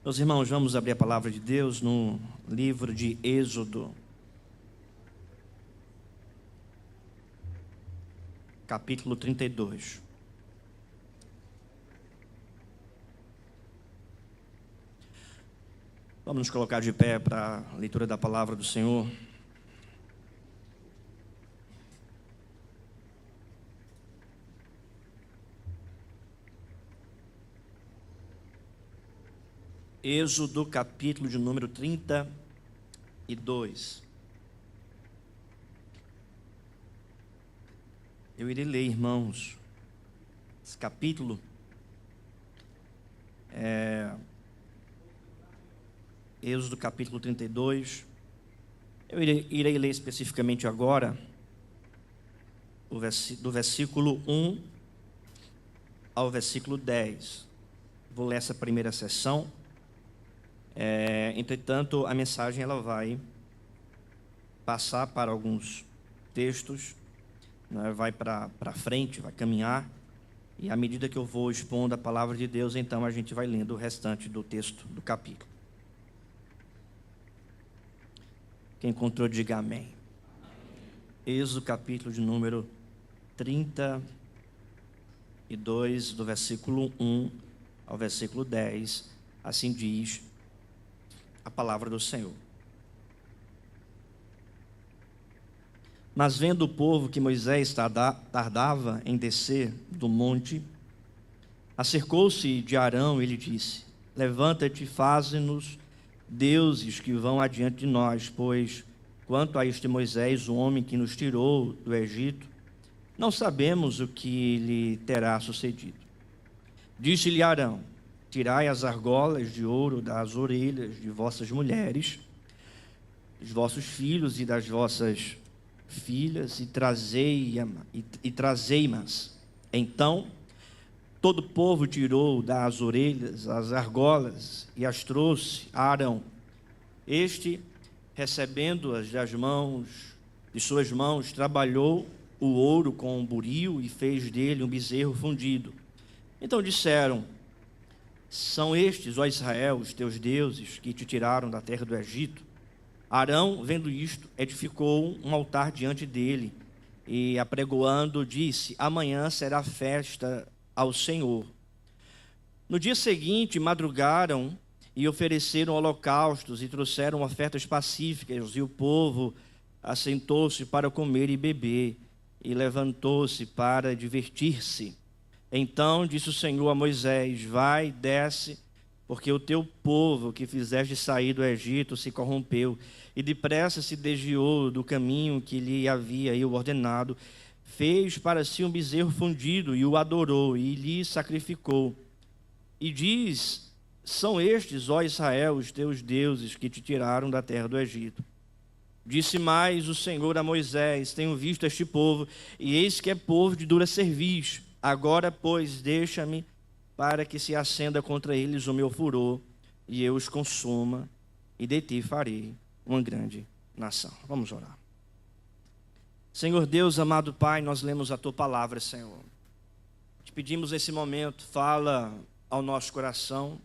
Meus irmãos, vamos abrir a palavra de Deus no livro de Êxodo, capítulo 32. Vamos nos colocar de pé para a leitura da palavra do Senhor. Êxodo, capítulo de número 32. Eu irei ler, irmãos, esse capítulo Êxodo, capítulo 32. Eu irei ler especificamente agora do versículo 1 ao versículo 10. Vou ler essa primeira sessão. Entretanto, a mensagem ela vai passar para alguns textos, né? Vai para frente, vai caminhar, e à medida que eu vou expondo a palavra de Deus, então a gente vai lendo o restante do texto do capítulo. Quem encontrou, diga amém. Êxodo, capítulo de número 32, do versículo 1 ao versículo 10, assim diz a palavra do Senhor. Mas vendo o povo que Moisés tardava em descer do monte, acercou-se de Arão e lhe disse: levanta-te e faze-nos deuses que vão adiante de nós, pois quanto a este Moisés, o homem que nos tirou do Egito, não sabemos o que lhe terá sucedido. Disse-lhe Arão: tirai as argolas de ouro das orelhas de vossas mulheres, dos vossos filhos e das vossas filhas, e trazei-mas. Então todo o povo tirou das orelhas as argolas e as trouxe a Arão. Este, recebendo-as de suas mãos, trabalhou o ouro com um buril e fez dele um bezerro fundido. Então disseram: são estes, ó Israel, os teus deuses que te tiraram da terra do Egito? Arão, vendo isto, edificou um altar diante dele e, apregoando, disse: amanhã será festa ao Senhor. No dia seguinte, madrugaram e ofereceram holocaustos e trouxeram ofertas pacíficas, e o povo assentou-se para comer e beber, e levantou-se para divertir-se. Então disse o Senhor a Moisés: vai, desce, porque o teu povo que fizeste sair do Egito se corrompeu, e depressa se desviou do caminho que lhe havia eu ordenado. Fez para si um bezerro fundido, e o adorou, e lhe sacrificou. E diz: são estes, ó Israel, os teus deuses que te tiraram da terra do Egito. Disse mais o Senhor a Moisés: tenho visto este povo, e eis que é povo de dura cerviz. Agora, pois, deixa-me para que se acenda contra eles o meu furor, e eu os consuma, e de ti farei uma grande nação. Vamos orar. Senhor Deus, amado Pai, nós lemos a Tua palavra, Senhor. Te pedimos nesse momento, fala ao nosso coração,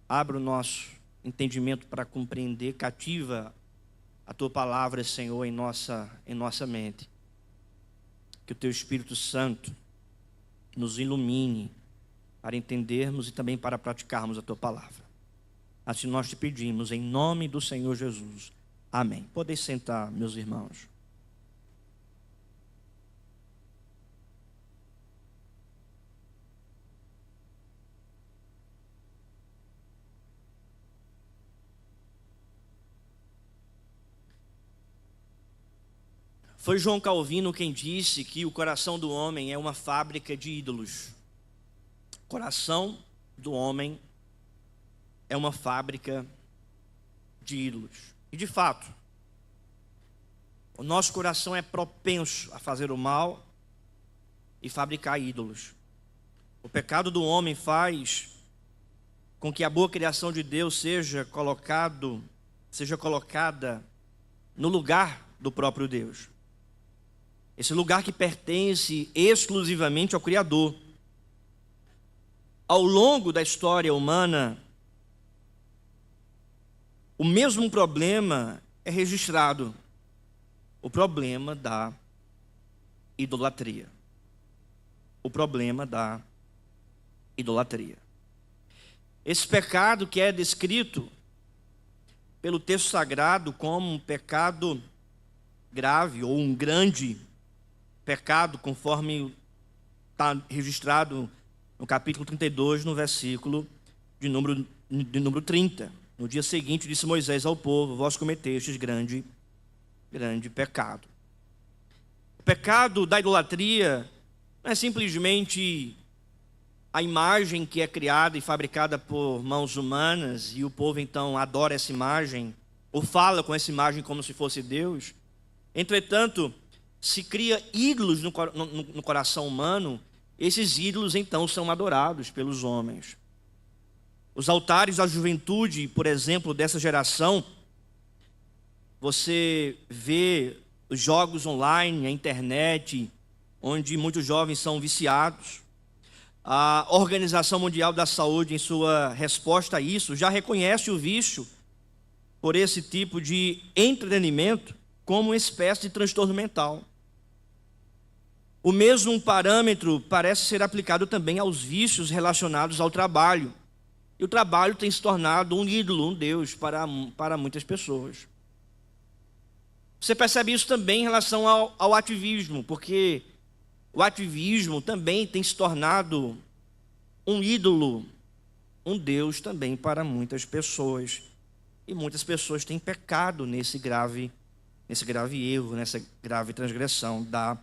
abre o nosso entendimento para compreender, cativa a Tua palavra, Senhor, em nossa mente. Que o Teu Espírito Santo nos ilumine para entendermos e também para praticarmos a Tua palavra. Assim nós te pedimos, em nome do Senhor Jesus. Amém. Podem sentar, meus irmãos. Foi João Calvino quem disse que o coração do homem é uma fábrica de ídolos. O coração do homem é uma fábrica de ídolos. E de fato, o nosso coração é propenso a fazer o mal e fabricar ídolos. O pecado do homem faz com que a boa criação de Deus seja colocada no lugar do próprio Deus. Esse lugar que pertence exclusivamente ao Criador. Ao longo da história humana, o mesmo problema é registrado, o problema da idolatria. O problema da idolatria. Esse pecado que é descrito pelo texto sagrado como um pecado grave ou um grande pecado, conforme está registrado no capítulo 32, no versículo de número 30. No dia seguinte, disse Moisés ao povo: vós cometestes grande pecado. O pecado da idolatria não é simplesmente a imagem que é criada e fabricada por mãos humanas, e o povo então adora essa imagem, ou fala com essa imagem como se fosse Deus. Entretanto, se cria ídolos no coração humano, esses ídolos então são adorados pelos homens. Os altares da juventude, por exemplo, dessa geração, você vê os jogos online, a internet, onde muitos jovens são viciados. A Organização Mundial da Saúde, em sua resposta a isso, já reconhece o vício por esse tipo de entretenimento como uma espécie de transtorno mental. O mesmo parâmetro parece ser aplicado também aos vícios relacionados ao trabalho. E o trabalho tem se tornado um ídolo, um Deus para muitas pessoas. Você percebe isso também em relação ao ativismo, porque o ativismo também tem se tornado um ídolo, um Deus também para muitas pessoas. E muitas pessoas têm pecado nesse grave erro, nessa grave transgressão da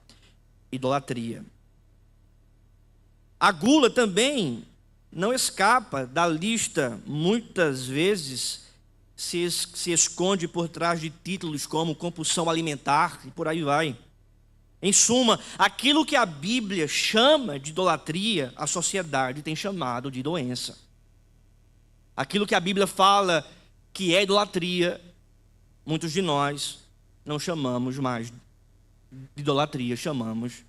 idolatria. A gula também não escapa da lista. Muitas vezes se esconde por trás de títulos como compulsão alimentar e por aí vai. Em suma, aquilo que a Bíblia chama de idolatria, a sociedade tem chamado de doença. Aquilo que a Bíblia fala que é idolatria, muitos de nós não chamamos mais de idolatria, chamamos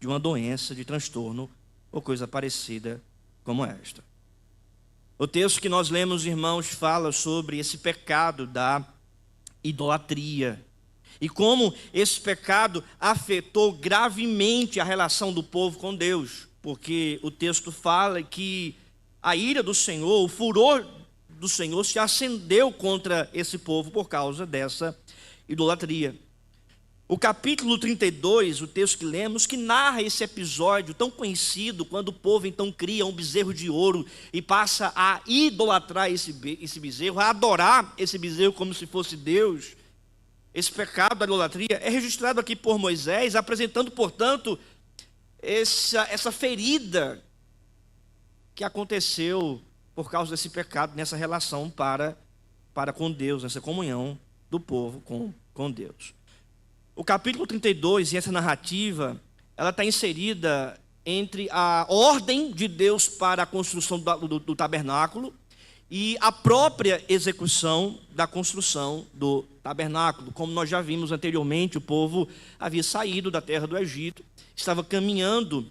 de uma doença, de transtorno ou coisa parecida como esta. O texto que nós lemos, irmãos, fala sobre esse pecado da idolatria e como esse pecado afetou gravemente a relação do povo com Deus, porque o texto fala que a ira do Senhor, o furor do Senhor se acendeu contra esse povo por causa dessa idolatria. O capítulo 32, o texto que lemos, que narra esse episódio tão conhecido, quando o povo então cria um bezerro de ouro e passa a idolatrar esse bezerro, a adorar esse bezerro como se fosse Deus. Esse pecado da idolatria é registrado aqui por Moisés, apresentando, portanto, essa ferida que aconteceu por causa desse pecado, nessa relação para com Deus, nessa comunhão do povo com Deus. O capítulo 32 e essa narrativa, ela está inserida entre a ordem de Deus para a construção do tabernáculo e a própria execução da construção do tabernáculo. Como nós já vimos anteriormente, o povo havia saído da terra do Egito, estava caminhando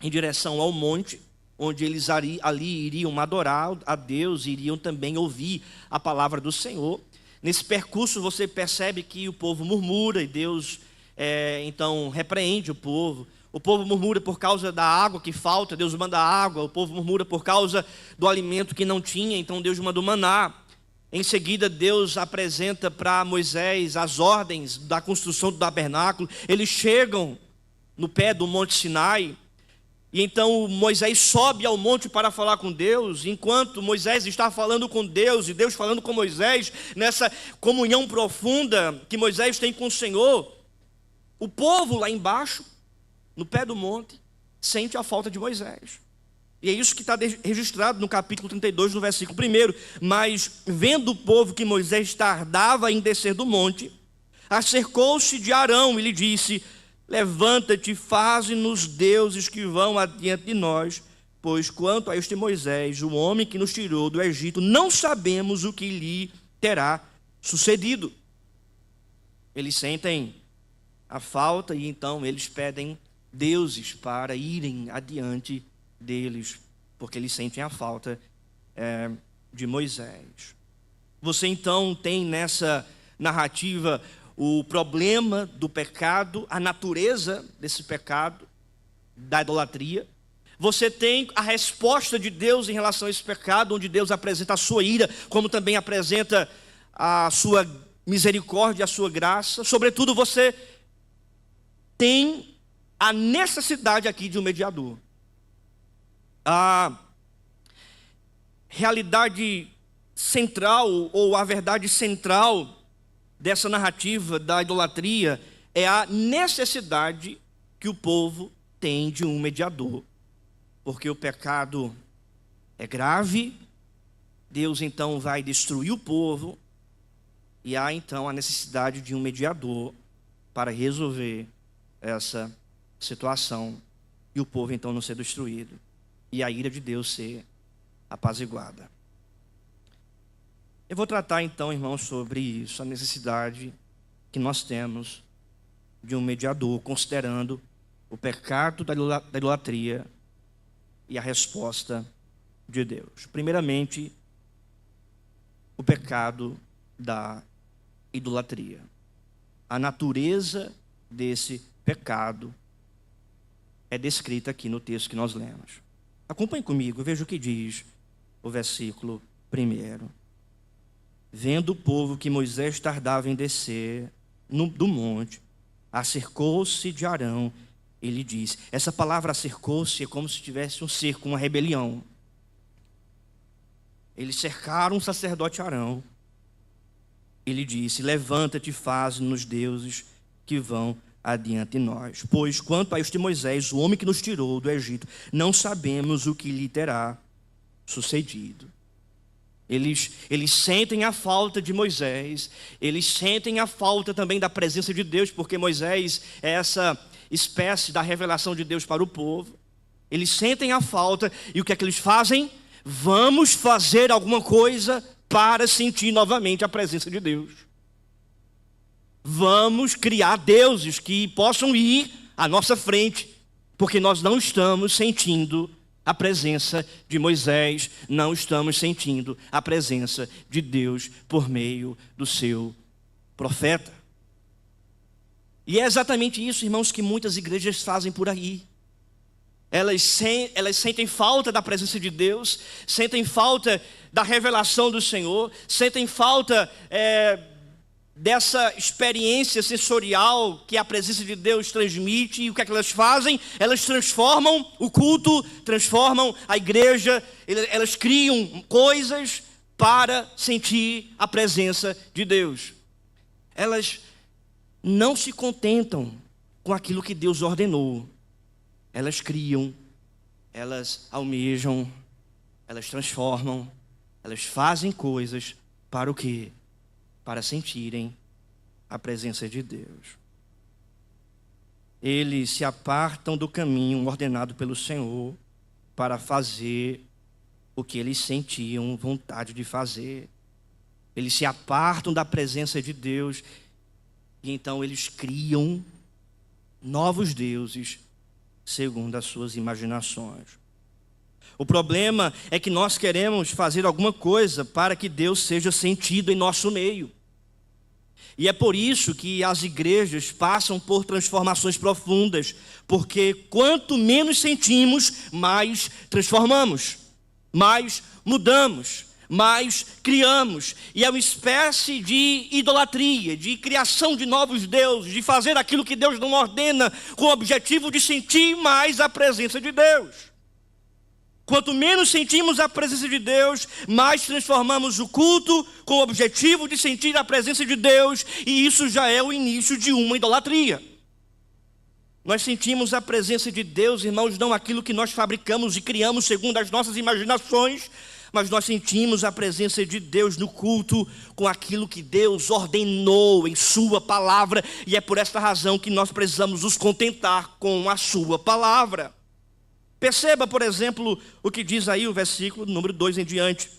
em direção ao monte, onde eles ali iriam adorar a Deus, iriam também ouvir a palavra do Senhor. Nesse percurso você percebe que o povo murmura e Deus então repreende o povo. O povo murmura por causa da água que falta, Deus manda água. O povo murmura por causa do alimento que não tinha, então Deus manda o maná. Em seguida Deus apresenta para Moisés as ordens da construção do tabernáculo. Eles chegam no pé do Monte Sinai. E então Moisés sobe ao monte para falar com Deus. Enquanto Moisés está falando com Deus e Deus falando com Moisés, nessa comunhão profunda que Moisés tem com o Senhor, o povo lá embaixo, no pé do monte, sente a falta de Moisés. E é isso que está registrado no capítulo 32, no versículo 1. Mas vendo o povo que Moisés tardava em descer do monte, acercou-se de Arão e lhe disse: levanta-te, faze-nos deuses que vão adiante de nós, pois quanto a este Moisés, o homem que nos tirou do Egito, não sabemos o que lhe terá sucedido. Eles sentem a falta e então eles pedem deuses para irem adiante deles, porque eles sentem a falta de Moisés. Você então tem nessa narrativa o problema do pecado, a natureza desse pecado, da idolatria. Você tem a resposta de Deus em relação a esse pecado, onde Deus apresenta a sua ira, como também apresenta a sua misericórdia, a sua graça. Sobretudo, você tem a necessidade aqui de um mediador. A realidade central, ou a verdade central dessa narrativa da idolatria é a necessidade que o povo tem de um mediador. Porque o pecado é grave, Deus então vai destruir o povo, e há então a necessidade de um mediador para resolver essa situação, e o povo então não ser destruído, e a ira de Deus ser apaziguada. Eu vou tratar então, irmãos, sobre isso, a necessidade que nós temos de um mediador, considerando o pecado da idolatria e a resposta de Deus. Primeiramente, o pecado da idolatria. A natureza desse pecado é descrita aqui no texto que nós lemos. Acompanhe comigo, veja o que diz o versículo 1. Vendo o povo que Moisés tardava em descer do monte, acercou-se de Arão. Ele diz, essa palavra acercou-se é como se tivesse um cerco, uma rebelião. Eles cercaram o sacerdote Arão. Ele disse, levanta-te e faze-nos deuses que vão adiante de nós. Pois quanto a este Moisés, o homem que nos tirou do Egito, não sabemos o que lhe terá sucedido. Eles sentem a falta de Moisés, eles sentem a falta também da presença de Deus, porque Moisés é essa espécie da revelação de Deus para o povo. Eles sentem a falta, e o que é que eles fazem? Vamos fazer alguma coisa para sentir novamente a presença de Deus. Vamos criar deuses que possam ir à nossa frente, porque nós não estamos sentindo a presença de Moisés, não estamos sentindo a presença de Deus por meio do seu profeta. E é exatamente isso, irmãos, que muitas igrejas fazem por aí. Elas sentem falta da presença de Deus, sentem falta da revelação do Senhor, sentem falta dessa experiência sensorial que a presença de Deus transmite. E o que é que elas fazem? Elas transformam o culto, transformam a igreja, elas criam coisas para sentir a presença de Deus. Elas não se contentam com aquilo que Deus ordenou. Elas criam, elas almejam, elas transformam, elas fazem coisas para o quê? Para sentirem a presença de Deus. Eles se apartam do caminho ordenado pelo Senhor para fazer o que eles sentiam vontade de fazer. Eles se apartam da presença de Deus e então eles criam novos deuses segundo as suas imaginações. O problema é que nós queremos fazer alguma coisa para que Deus seja sentido em nosso meio. E é por isso que as igrejas passam por transformações profundas, porque quanto menos sentimos, mais transformamos, mais mudamos, mais criamos. E é uma espécie de idolatria, de criação de novos deuses, de fazer aquilo que Deus não ordena, com o objetivo de sentir mais a presença de Deus. Quanto menos sentimos a presença de Deus, mais transformamos o culto com o objetivo de sentir a presença de Deus, e isso já é o início de uma idolatria. Nós sentimos a presença de Deus, irmãos, não aquilo que nós fabricamos e criamos segundo as nossas imaginações, mas nós sentimos a presença de Deus no culto com aquilo que Deus ordenou em sua palavra, e é por esta razão que nós precisamos nos contentar com a sua palavra. Perceba, por exemplo, o que diz aí o versículo número 2 em diante.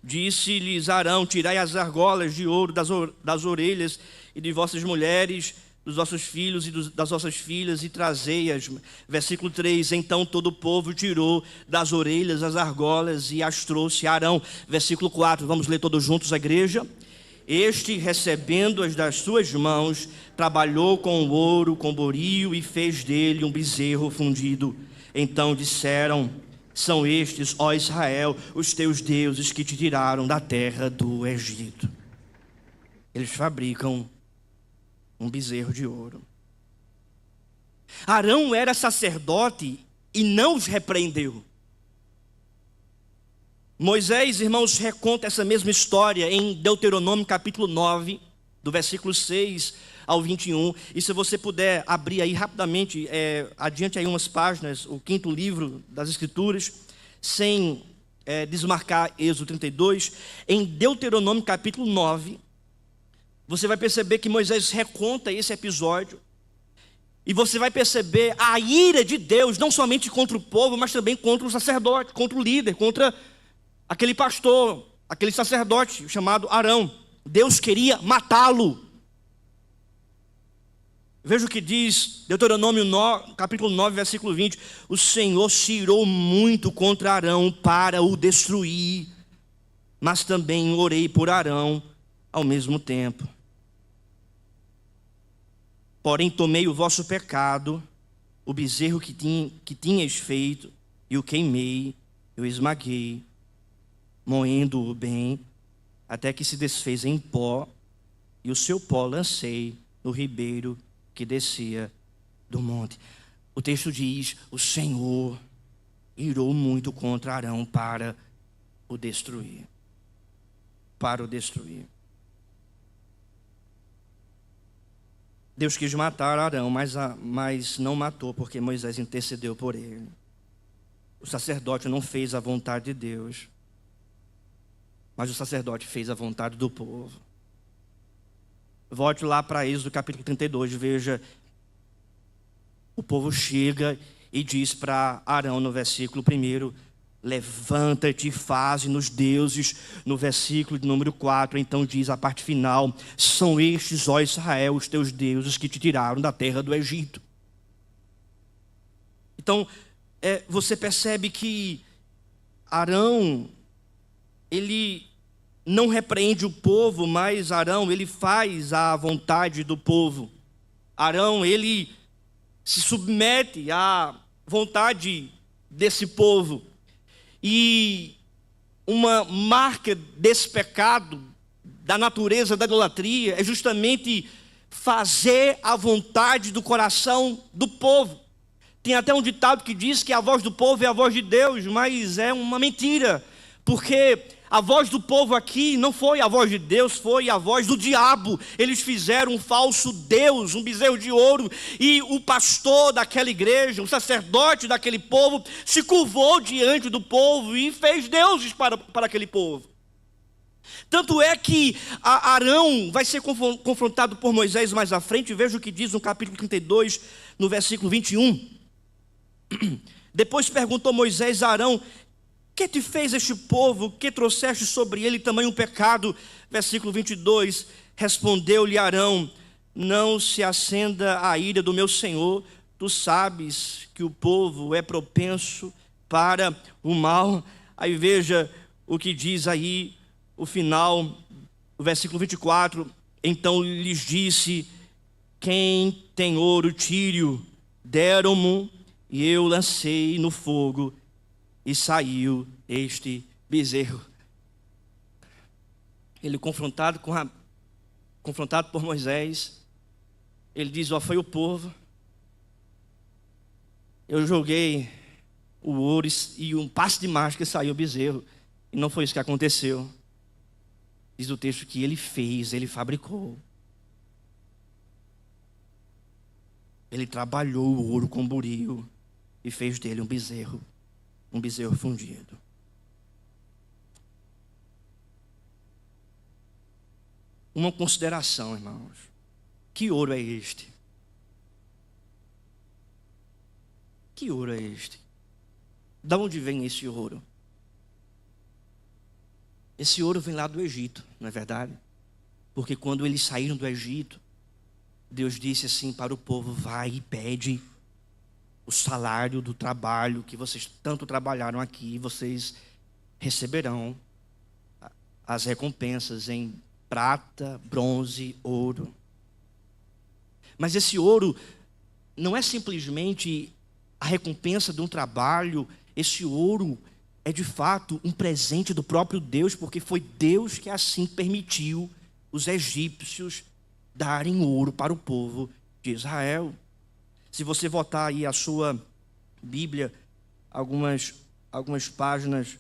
Disse-lhes Arão, tirai as argolas de ouro das orelhas e de vossas mulheres, dos vossos filhos e das vossas filhas e trazei-as. Versículo 3, então todo o povo tirou das orelhas as argolas e as trouxe a Arão. Versículo 4, vamos ler todos juntos a igreja. Este, recebendo-as das suas mãos, trabalhou com o ouro, com o boril e fez dele um bezerro fundido. Então disseram: são estes, ó Israel, os teus deuses que te tiraram da terra do Egito. Eles fabricam um bezerro de ouro. Arão era sacerdote e não os repreendeu. Moisés, irmãos, reconta essa mesma história em Deuteronômio capítulo 9, do versículo 6 ao 21. E se você puder abrir aí rapidamente, adiante aí umas páginas, o 5º livro das Escrituras, sem desmarcar Êxodo 32, em Deuteronômio capítulo 9, você vai perceber que Moisés reconta esse episódio. E você vai perceber a ira de Deus, não somente contra o povo, mas também contra o sacerdote, contra o líder, contra aquele pastor, aquele sacerdote chamado Arão. Deus queria matá-lo. Veja o que diz Deuteronômio capítulo 9, versículo 20. O Senhor se irou muito contra Arão para o destruir, mas também orei por Arão ao mesmo tempo. Porém tomei o vosso pecado, o bezerro que tinhas feito, e o queimei, eu esmaguei, moendo-o bem, até que se desfez em pó, e o seu pó lancei no ribeiro que descia do monte. O texto diz: o Senhor irou muito contra Arão para o destruir. Para o destruir. Deus quis matar Arão, mas não matou, porque Moisés intercedeu por ele. O sacerdote não fez a vontade de Deus, mas o sacerdote fez a vontade do povo. Volte lá para Êxodo capítulo 32, veja. O povo chega e diz para Arão no versículo 1: levanta-te e faze-nos deuses. No versículo de número 4, então diz a parte final: são estes, ó Israel, os teus deuses que te tiraram da terra do Egito. Então, você percebe que Arão, ele não repreende o povo, mas Arão, ele faz a vontade do povo. Arão, ele se submete à vontade desse povo. E uma marca desse pecado, da natureza da idolatria, é justamente fazer a vontade do coração do povo. Tem até um ditado que diz que a voz do povo é a voz de Deus, mas é uma mentira, porque a voz do povo aqui não foi a voz de Deus, foi a voz do diabo. Eles fizeram um falso Deus, um bezerro de ouro, e o pastor daquela igreja, o sacerdote daquele povo, se curvou diante do povo e fez deuses para aquele povo. Tanto é que Arão vai ser confrontado por Moisés mais à frente. Veja o que diz no capítulo 32, no versículo 21. Depois perguntou Moisés a Arão: que te fez este povo, que trouxeste sobre ele também um pecado? Versículo 22, respondeu-lhe Arão: não se acenda a ira do meu senhor, tu sabes que o povo é propenso para o mal. Aí veja o que diz aí o final, o versículo 24, então lhes disse: quem tem ouro, tire-o. Deram-mo, e eu lancei no fogo, e saiu este bezerro. Ele confrontado por Moisés, ele diz: ó, foi o povo, eu joguei o ouro e um passe de mágica, saiu o bezerro. E não foi isso que aconteceu. Diz o texto que ele fez, ele fabricou. Ele trabalhou o ouro com buril e fez dele um bezerro fundido. Uma consideração, irmãos: que ouro é este? Que ouro é este? De onde vem esse ouro? Esse ouro vem lá do Egito, não é verdade? Porque quando eles saíram do Egito, Deus disse assim para o povo: vai e pede o salário do trabalho que vocês tanto trabalharam aqui, vocês receberão as recompensas em prata, bronze, ouro. Mas esse ouro não é simplesmente a recompensa de um trabalho. Esse ouro é de fato um presente do próprio Deus, porque foi Deus que assim permitiu os egípcios darem ouro para o povo de Israel. Se você voltar aí a sua Bíblia, algumas páginas,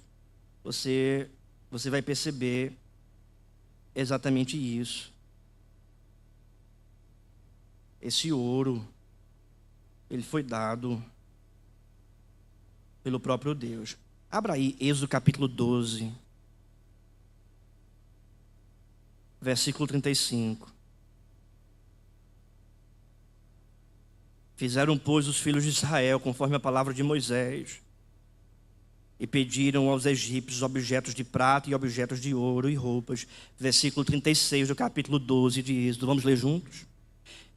você vai perceber exatamente isso. Esse ouro, ele foi dado pelo próprio Deus. Abra aí Êxodo capítulo 12, versículo 35. Fizeram, pois, os filhos de Israel, conforme a palavra de Moisés, e pediram aos egípcios objetos de prata e objetos de ouro e roupas. Versículo 36 do capítulo 12 de Êxodo. Vamos ler juntos?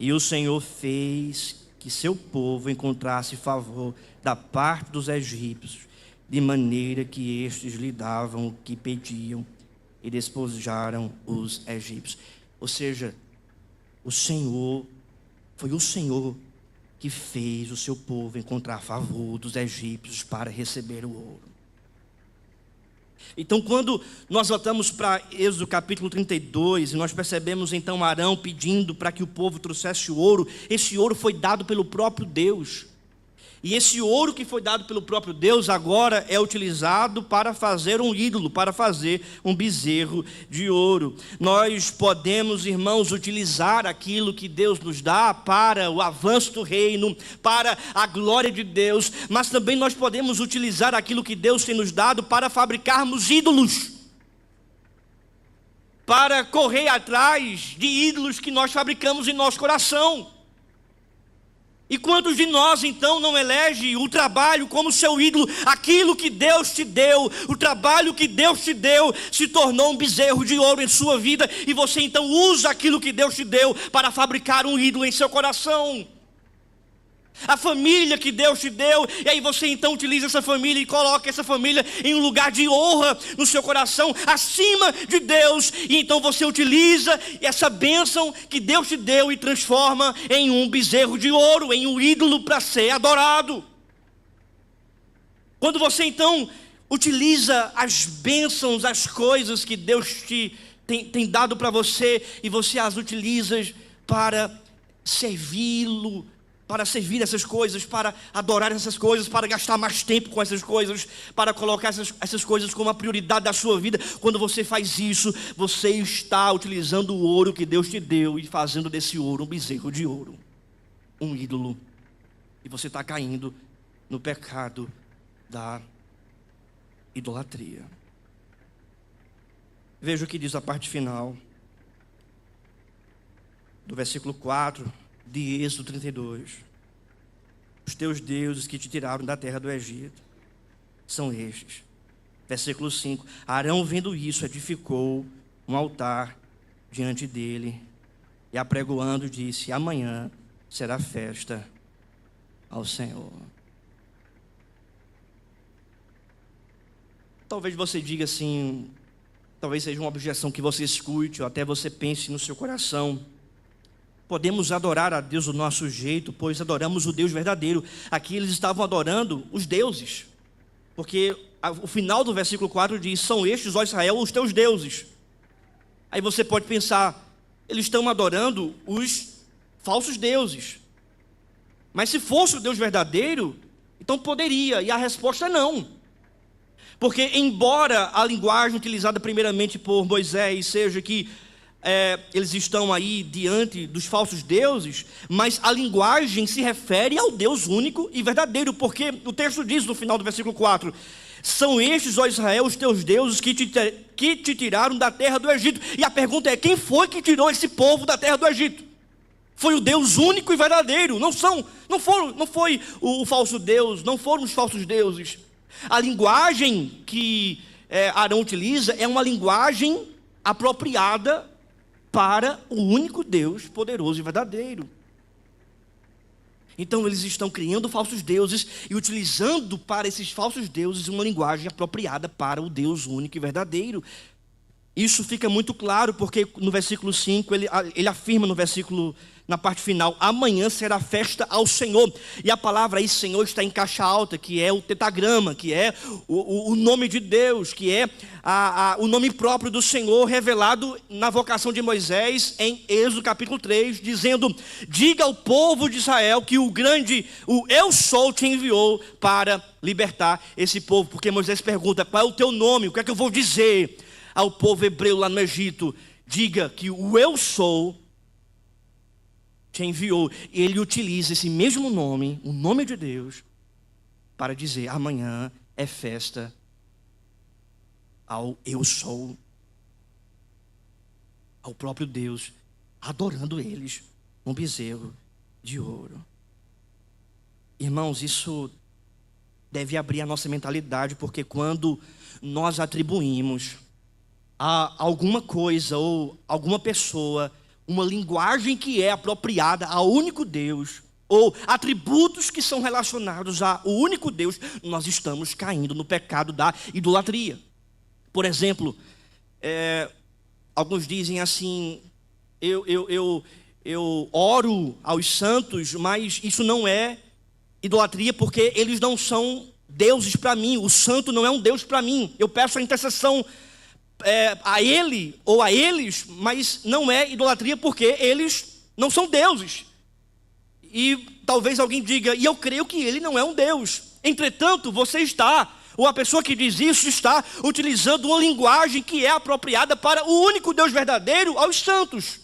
E o Senhor fez que seu povo encontrasse favor da parte dos egípcios, de maneira que estes lhe davam o que pediam, e despojaram os egípcios. Ou seja, foi o Senhor que fez o seu povo encontrar favor dos egípcios para receber o ouro. Então, quando nós voltamos para Êxodo capítulo 32, e nós percebemos então Arão pedindo para que o povo trouxesse o ouro, esse ouro foi dado pelo próprio Deus. E esse ouro que foi dado pelo próprio Deus agora é utilizado para fazer um ídolo, para fazer um bezerro de ouro. Nós podemos, irmãos, utilizar aquilo que Deus nos dá para o avanço do reino, para a glória de Deus, mas também nós podemos utilizar aquilo que Deus tem nos dado para fabricarmos ídolos, para correr atrás de ídolos que nós fabricamos em nosso coração. E quantos de nós então não elege o trabalho como seu ídolo? Aquilo que Deus te deu, o trabalho que Deus te deu, se tornou um bezerro de ouro em sua vida, e você então usa aquilo que Deus te deu para fabricar um ídolo em seu coração. A família que Deus te deu, e aí você então utiliza essa família e coloca essa família em um lugar de honra no seu coração, acima de Deus, e então você utiliza essa bênção que Deus te deu e transforma em um bezerro de ouro, em um ídolo para ser adorado. Quando você então utiliza as bênçãos, as coisas que Deus tem dado para você, e você as utiliza para servi-lo, para servir essas coisas, para adorar essas coisas, para gastar mais tempo com essas coisas, para colocar essas coisas como a prioridade da sua vida. Quando você faz isso, você está utilizando o ouro que Deus te deu e fazendo desse ouro um bezerro de ouro, um ídolo. E você está caindo no pecado da idolatria. Veja o que diz a parte final do versículo 4 de Êxodo 32. Os teus deuses que te tiraram da terra do Egito são estes. Versículo 5. Arão, vendo isso, edificou um altar diante dele, e apregoando disse: amanhã será festa ao Senhor. Talvez você diga assim, talvez seja uma objeção que você escute, ou até você pense no seu coração: podemos adorar a Deus do nosso jeito, pois adoramos o Deus verdadeiro. Aqui eles estavam adorando os deuses, porque o final do versículo 4 diz: são estes, ó Israel, os teus deuses. Aí você pode pensar, eles estão adorando os falsos deuses. Mas se fosse o Deus verdadeiro, então poderia, e a resposta é não. Porque embora a linguagem utilizada primeiramente por Moisés seja que eles estão aí diante dos falsos deuses, mas a linguagem se refere ao Deus único e verdadeiro, porque o texto diz no final do versículo 4: são estes, ó Israel, os teus deuses que te tiraram da terra do Egito. E a pergunta é: quem foi que tirou esse povo da terra do Egito? Foi o Deus único e verdadeiro, não foi o falso Deus, não foram os falsos deuses. A linguagem que Arão utiliza é uma linguagem apropriada para o único Deus poderoso e verdadeiro. Então eles estão criando falsos deuses e utilizando para esses falsos deuses uma linguagem apropriada para o Deus único e verdadeiro. Isso fica muito claro porque no versículo 5 ele afirma na parte final: amanhã será festa ao Senhor. E a palavra aí Senhor está em caixa alta, que é o tetagrama, que é o nome de Deus, que é o nome próprio do Senhor revelado na vocação de Moisés em Êxodo capítulo 3, dizendo: diga ao povo de Israel que o Eu Sou te enviou para libertar esse povo. Porque Moisés pergunta: qual é o teu nome? O que é que eu vou dizer ao povo hebreu lá no Egito? Diga que o Eu Sou te enviou. E ele utiliza esse mesmo nome, o nome de Deus, para dizer: amanhã é festa ao Eu Sou, ao próprio Deus, adorando eles um bezerro de ouro. Irmãos, isso deve abrir a nossa mentalidade, porque quando nós atribuímos a alguma coisa ou alguma pessoa uma linguagem que é apropriada ao único Deus, ou atributos que são relacionados ao único Deus, nós estamos caindo no pecado da idolatria. Por exemplo, alguns dizem assim: eu oro aos santos, mas isso não é idolatria, porque eles não são deuses para mim. O santo não é um Deus para mim. Eu peço a intercessão a ele ou a eles, mas não é idolatria, porque eles não são deuses. E talvez alguém diga: e eu creio que ele não é um Deus. Entretanto, ou a pessoa que diz isso está utilizando uma linguagem que é apropriada para o único Deus verdadeiro aos santos,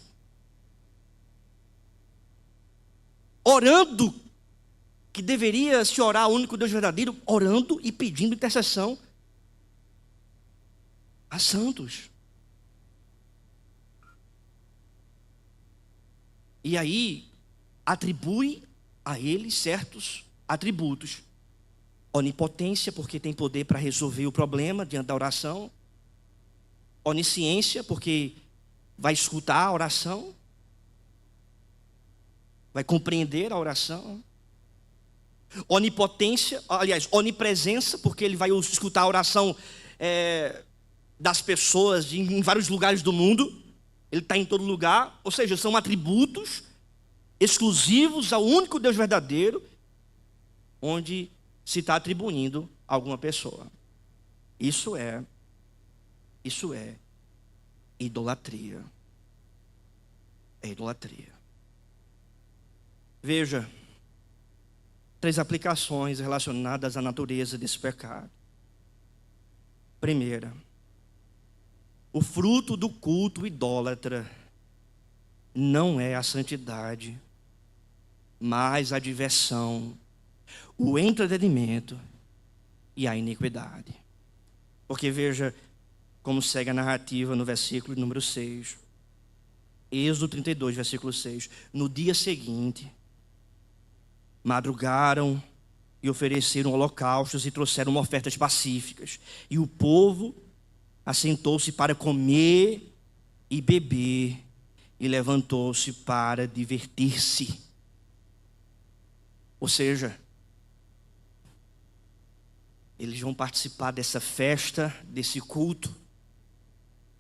orando, que deveria se orar ao único Deus verdadeiro, orando e pedindo intercessão a santos. E aí atribui a ele certos atributos: onipotência, porque tem poder para resolver o problema diante da oração; onisciência, porque vai escutar a oração, vai compreender a oração; onipresença, porque ele vai escutar a oração das pessoas em vários lugares do mundo. Ele está em todo lugar. Ou seja, são atributos exclusivos ao único Deus verdadeiro, onde se está atribuindo a alguma pessoa. Isso é idolatria. É idolatria. Veja, 3 aplicações relacionadas à natureza desse pecado. Primeira: o fruto do culto idólatra não é a santidade, mas a diversão, o entretenimento e a iniquidade. Porque veja como segue a narrativa no versículo número 6. Êxodo 32, versículo 6. No dia seguinte, madrugaram e ofereceram holocaustos e trouxeram ofertas pacíficas. E o povo assentou-se para comer e beber, e levantou-se para divertir-se. Ou seja, eles vão participar dessa festa, desse culto,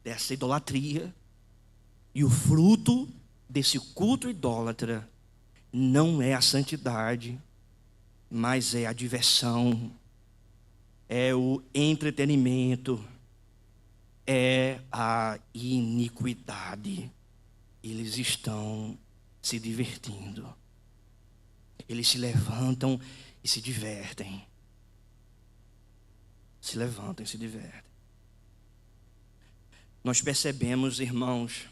dessa idolatria. E o fruto desse culto idólatra não é a santidade, mas é a diversão, é o entretenimento, é a iniquidade. Eles estão se divertindo. Eles se levantam e se divertem. Se levantam e se divertem. Nós percebemos, irmãos,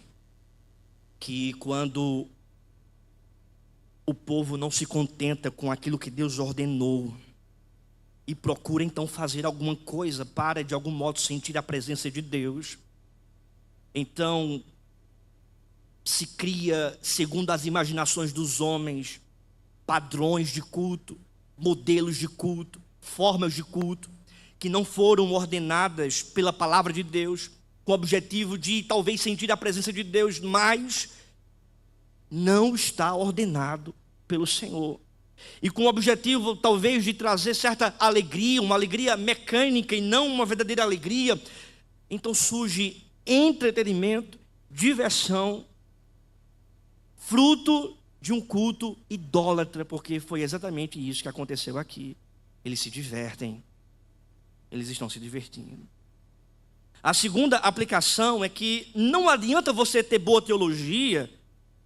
que quando o povo não se contenta com aquilo que Deus ordenou e procura então fazer alguma coisa para de algum modo sentir a presença de Deus, então se cria, segundo as imaginações dos homens, padrões de culto, modelos de culto, formas de culto, que não foram ordenadas pela palavra de Deus, com o objetivo de talvez sentir a presença de Deus, mas não está ordenado pelo Senhor. E com o objetivo talvez de trazer certa alegria, uma alegria mecânica e não uma verdadeira alegria, então surge entretenimento, diversão, fruto de um culto idólatra, porque foi exatamente isso que aconteceu aqui. Eles se divertem, eles estão se divertindo. A segunda aplicação é que não adianta você ter boa teologia,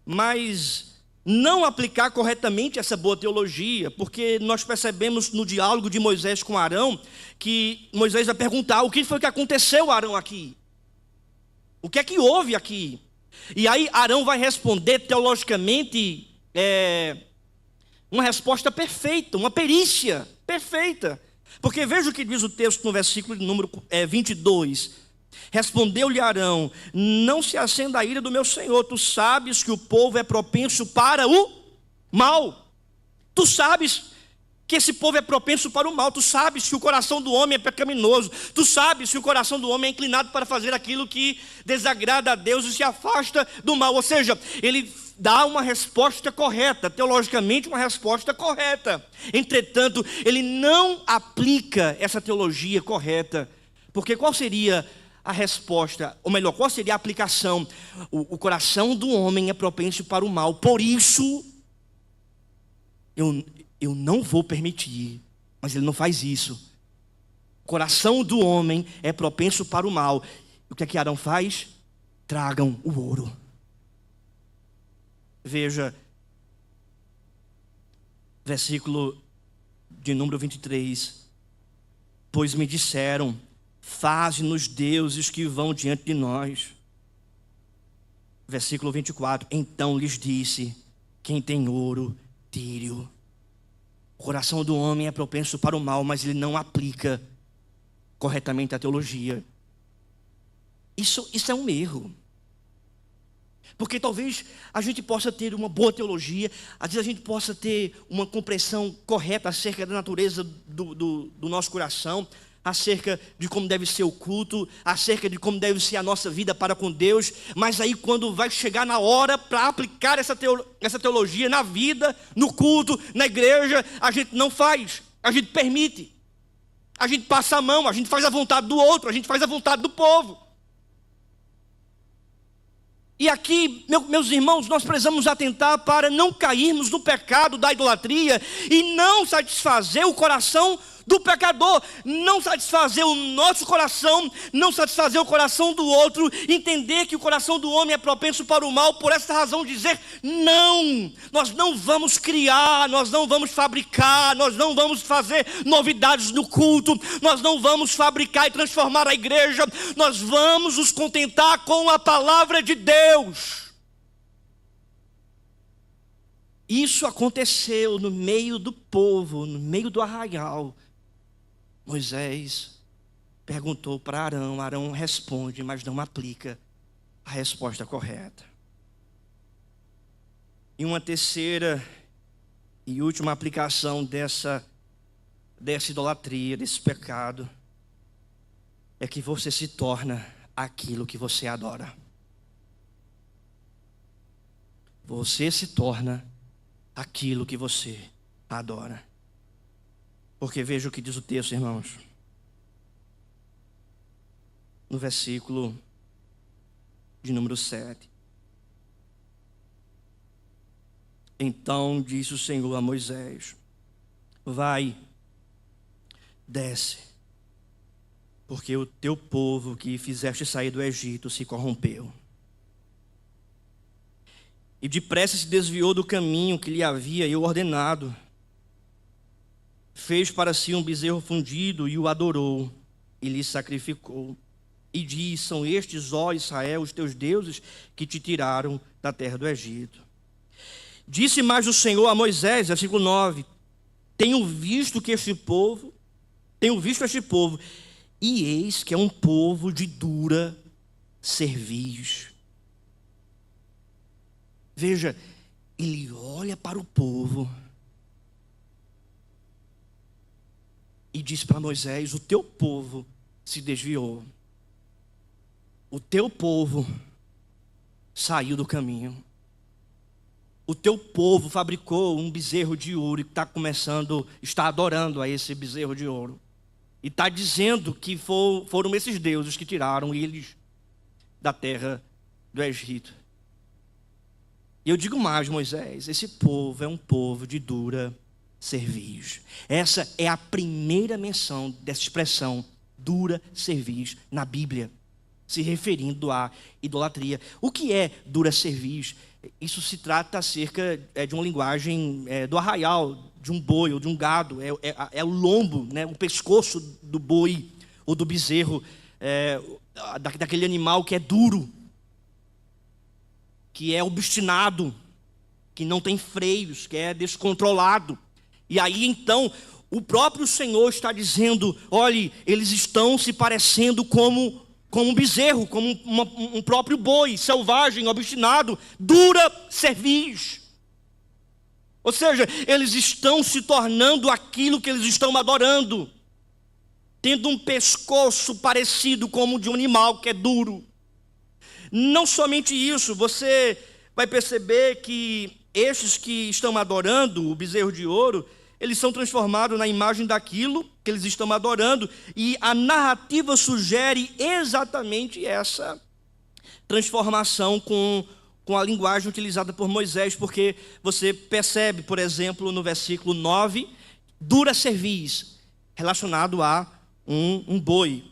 mas não aplicar corretamente essa boa teologia, porque nós percebemos no diálogo de Moisés com Arão, que Moisés vai perguntar: o que foi que aconteceu, Arão, aqui? O que é que houve aqui? E aí Arão vai responder teologicamente uma resposta perfeita, uma perícia perfeita. Porque veja o que diz o texto no versículo de número 22. Respondeu-lhe Arão: não se acenda a ira do meu senhor, tu sabes que o povo é propenso para o mal. Tu sabes que esse povo é propenso para o mal. Tu sabes que o coração do homem é pecaminoso. Tu sabes que o coração do homem é inclinado para fazer aquilo que desagrada a Deus e se afasta do mal. Ou seja, ele dá uma resposta correta, teologicamente uma resposta correta. Entretanto, ele não aplica essa teologia correta. Porque qual seria a resposta, ou melhor, qual seria a aplicação? O coração do homem é propenso para o mal. Por isso, eu não vou permitir. Mas ele não faz isso. O coração do homem é propenso para o mal. O que é que Arão faz? Tragam o ouro. Veja, versículo de número 23. Pois me disseram: faze-nos deuses que vão diante de nós. Versículo 24. Então lhes disse: quem tem ouro, tire-o. O coração do homem é propenso para o mal, mas ele não aplica corretamente a teologia. Isso é um erro. Porque talvez a gente possa ter uma boa teologia, às vezes a gente possa ter uma compreensão correta acerca da natureza do nosso coração, acerca de como deve ser o culto, acerca de como deve ser a nossa vida para com Deus, mas aí quando vai chegar na hora para aplicar essa teologia na vida, no culto, na igreja, a gente não faz, a gente permite, a gente passa a mão, a gente faz a vontade do outro, a gente faz a vontade do povo. E aqui, meus irmãos, nós precisamos atentar para não cairmos no pecado da idolatria e não satisfazer o coração do pecador, não satisfazer o nosso coração, não satisfazer o coração do outro, entender que o coração do homem é propenso para o mal, por essa razão dizer: não, nós não vamos criar, nós não vamos fabricar, nós não vamos fazer novidades no culto, nós não vamos fabricar e transformar a igreja, nós vamos nos contentar com a palavra de Deus. Isso aconteceu no meio do povo, no meio do arraial. Moisés perguntou para Arão, Arão responde, mas não aplica a resposta correta. E uma terceira e última aplicação dessa idolatria, desse pecado, é que você se torna aquilo que você adora. Você se torna aquilo que você adora. Porque veja o que diz o texto, irmãos. No versículo de número 7. Então disse o Senhor a Moisés: vai, desce, porque o teu povo que fizeste sair do Egito se corrompeu. E depressa se desviou do caminho que lhe havia eu ordenado. Fez para si um bezerro fundido e o adorou, e lhe sacrificou. E diz: são estes, ó Israel, os teus deuses que te tiraram da terra do Egito. Disse mais o Senhor a Moisés, versículo 9: tenho visto este povo, e eis que é um povo de dura cerviz. Veja, ele olha para o povo e diz para Moisés: o teu povo se desviou. o teu povo saiu do caminho. O teu povo fabricou um bezerro de ouro e está adorando a esse bezerro de ouro. E está dizendo que foram esses deuses que tiraram eles da terra do Egito. E eu digo mais, Moisés, esse povo é um povo de dura cerviz. Essa é a primeira menção dessa expressão, dura cerviz, na Bíblia, se referindo à idolatria. O que é dura cerviz? Isso se trata acerca de uma linguagem do arraial, de um boi ou de um gado. É o lombo, né, o pescoço do boi ou do bezerro, daquele animal que é duro, que é obstinado, que não tem freios, que é descontrolado. E aí então o próprio Senhor está dizendo: olhe, eles estão se parecendo como um bezerro, como um próprio boi, selvagem, obstinado, dura cerviz. Ou seja, eles estão se tornando aquilo que eles estão adorando, tendo um pescoço parecido como o de um animal que é duro. Não somente isso, você vai perceber que estes que estão adorando o bezerro de ouro, eles são transformados na imagem daquilo que eles estão adorando. E a narrativa sugere exatamente essa transformação com a linguagem utilizada por Moisés. Porque você percebe, por exemplo, no versículo 9, dura cerviz, relacionado a um boi.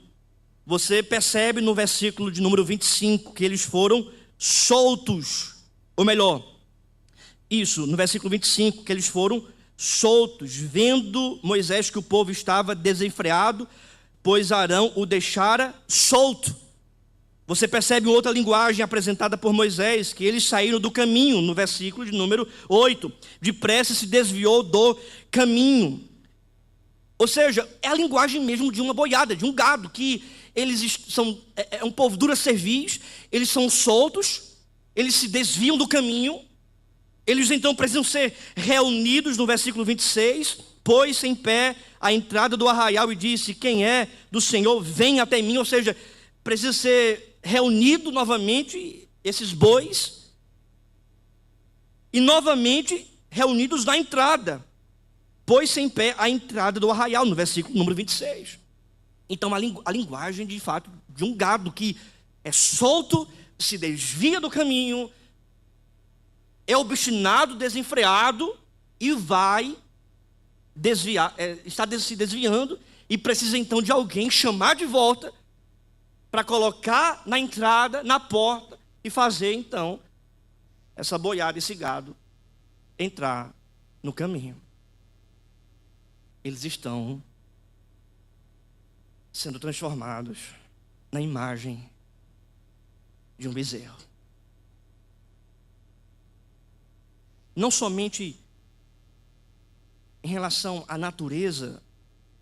Você percebe no versículo de número 25 que eles foram soltos. Ou melhor, isso, no versículo 25, que eles foram soltos, vendo Moisés que o povo estava desenfreado, pois Arão o deixara solto. Você percebe outra linguagem apresentada por Moisés, que eles saíram do caminho, no versículo de número 8. Depressa se desviou do caminho. Ou seja, é a linguagem mesmo de uma boiada, de um gado, que eles são, um povo dura cerviz, eles são soltos, eles se desviam do caminho. Eles então precisam ser reunidos no versículo 26, pôs-se em pé à entrada do arraial e disse: quem é do Senhor, vem até mim. Ou seja, precisa ser reunido novamente esses bois e novamente reunidos na entrada, pôs-se em pé à entrada do arraial, no versículo número 26. Então a linguagem de fato de um gado que é solto, se desvia do caminho, é obstinado, desenfreado e vai desviar, está se desviando e precisa então de alguém chamar de volta para colocar na entrada, na porta e fazer então essa boiada, esse gado entrar no caminho. Eles estão sendo transformados na imagem de um bezerro. Não somente em relação à natureza,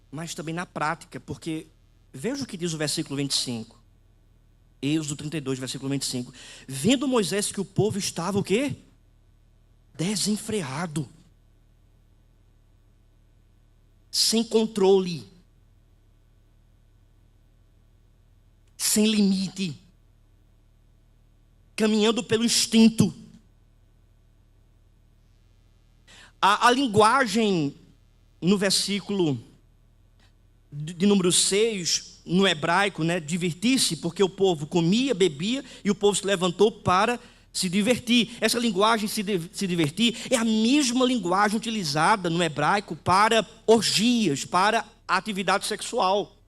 mas também na prática, porque veja o que diz o versículo 25. Êxodo 32, versículo 25. Vendo Moisés que o povo estava o quê? Desenfreado. Sem controle. Sem limite. Caminhando pelo instinto. A linguagem no versículo de número 6, no hebraico, né, divertir-se, porque o povo comia, bebia e o povo se levantou para se divertir. Essa linguagem, se divertir, é a mesma linguagem utilizada no hebraico para orgias, para atividade sexual.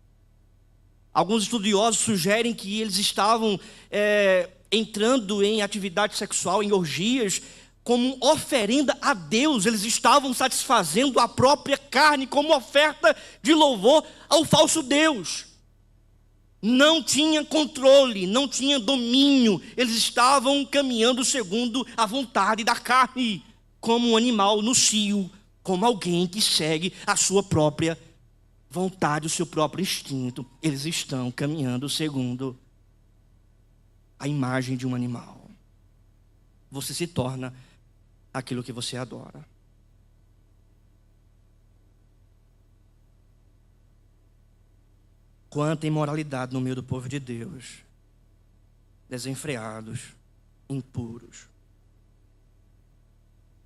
Alguns estudiosos sugerem que eles estavam entrando em atividade sexual, em orgias, como oferenda a Deus. Eles estavam satisfazendo a própria carne como oferta de louvor ao falso Deus. Não tinha controle, não tinha domínio. Eles estavam caminhando segundo a vontade da carne, como um animal no cio, como alguém que segue a sua própria vontade, o seu próprio instinto. Eles estão caminhando segundo a imagem de um animal. Você se torna aquilo que você adora. Quanta imoralidade no meio do povo de Deus. desenfreados, impuros.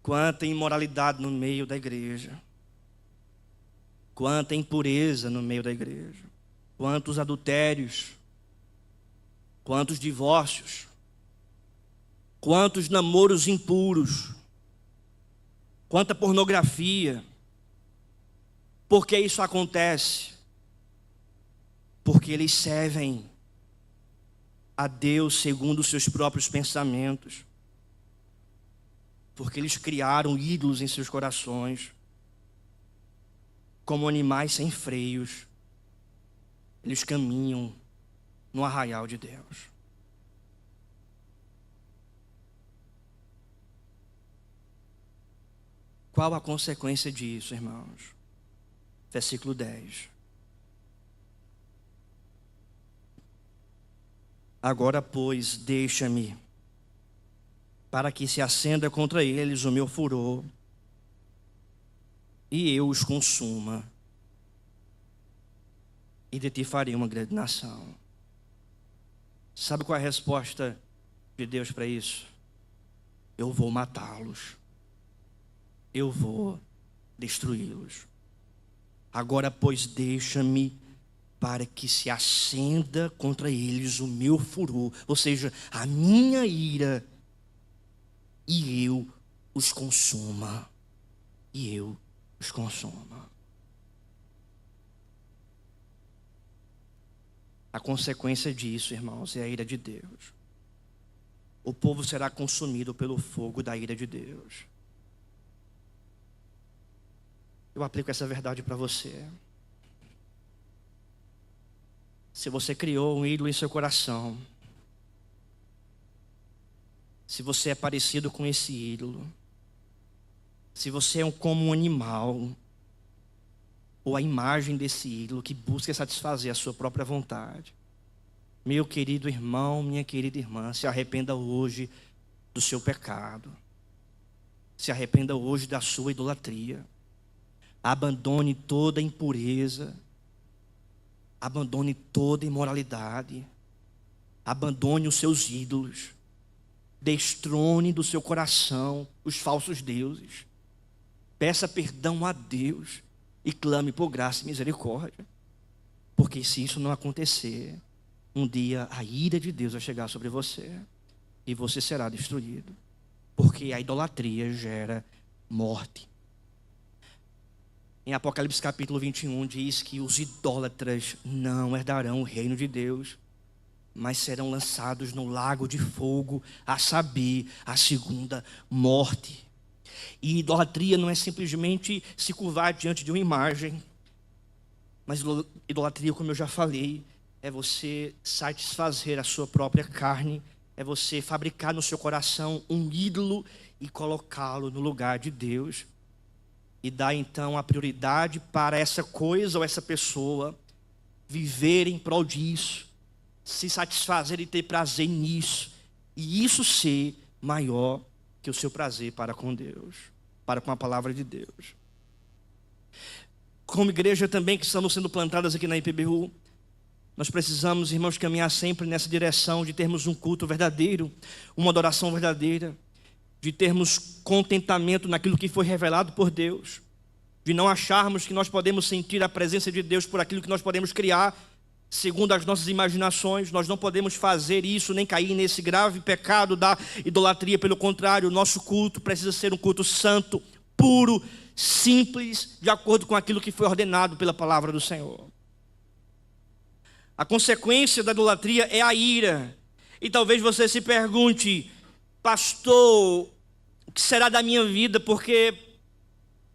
Quanta imoralidade no meio da igreja. Quanta impureza no meio da igreja. Quantos adultérios. Quantos divórcios. Quantos namoros impuros. Quanta pornografia. Por que isso acontece? Porque eles servem a Deus segundo os seus próprios pensamentos. Porque eles criaram ídolos em seus corações. Como animais sem freios, eles caminham no arraial de Deus. Qual a consequência disso, irmãos? Versículo 10. Agora, pois, deixa-me, para que se acenda contra eles o meu furor, e eu os consuma, e de ti farei uma grande nação. Sabe qual é a resposta de Deus para isso? Eu vou matá-los. Eu vou destruí-los. Agora, pois, deixa-me, para que se acenda contra eles o meu furor, ou seja, a minha ira, e eu os consuma. E eu os consuma. A consequência disso, irmãos, é a ira de Deus. O povo será consumido pelo fogo da ira de Deus. Eu aplico essa verdade para você. Se você criou um ídolo em seu coração, se você é parecido com esse ídolo, se você é como um animal, ou a imagem desse ídolo que busca satisfazer a sua própria vontade, meu querido irmão, minha querida irmã, se arrependa hoje do seu pecado. Se arrependa hoje da sua idolatria. Abandone toda impureza. Abandone toda imoralidade. Abandone os seus ídolos. Destrone do seu coração os falsos deuses. Peça perdão a Deus e clame por graça e misericórdia. Porque se isso não acontecer, um dia a ira de Deus vai chegar sobre você e você será destruído. Porque a idolatria gera morte. Em Apocalipse capítulo 21 diz que os idólatras não herdarão o reino de Deus, mas serão lançados no lago de fogo, a saber, a segunda morte. E idolatria não é simplesmente se curvar diante de uma imagem, mas idolatria, como eu já falei, é você satisfazer a sua própria carne, é você fabricar no seu coração um ídolo e colocá-lo no lugar de Deus, e dar então a prioridade para essa coisa ou essa pessoa viver em prol disso, se satisfazer e ter prazer nisso, e isso ser maior que o seu prazer para com Deus, para com a palavra de Deus. Como igreja também que estamos sendo plantadas aqui na IPBU, nós precisamos, irmãos, caminhar sempre nessa direção de termos um culto verdadeiro, uma adoração verdadeira, de termos contentamento naquilo que foi revelado por Deus, de não acharmos que nós podemos sentir a presença de Deus por aquilo que nós podemos criar, segundo as nossas imaginações. Nós não podemos fazer isso, nem cair nesse grave pecado da idolatria. Pelo contrário, o nosso culto precisa ser um culto santo, puro, simples, de acordo com aquilo que foi ordenado pela palavra do Senhor. A consequência da idolatria é a ira. E talvez você se pergunte: pastor, o que será da minha vida? Porque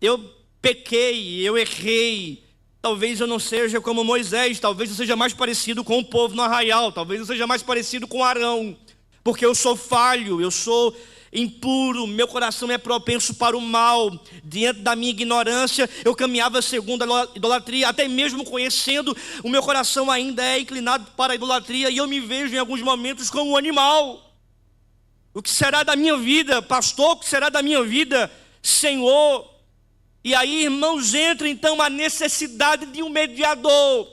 eu pequei, eu errei. Talvez eu não seja como Moisés, talvez eu seja mais parecido com o povo no arraial, talvez eu seja mais parecido com Arão, porque eu sou falho, eu sou impuro, meu coração é propenso para o mal. Diante da minha ignorância, eu caminhava segundo a idolatria, até mesmo conhecendo, o meu coração ainda é inclinado para a idolatria, e eu me vejo em alguns momentos como um animal. O que será da minha vida, pastor? O que será da minha vida, Senhor? E aí, irmãos, entra então a necessidade de um mediador.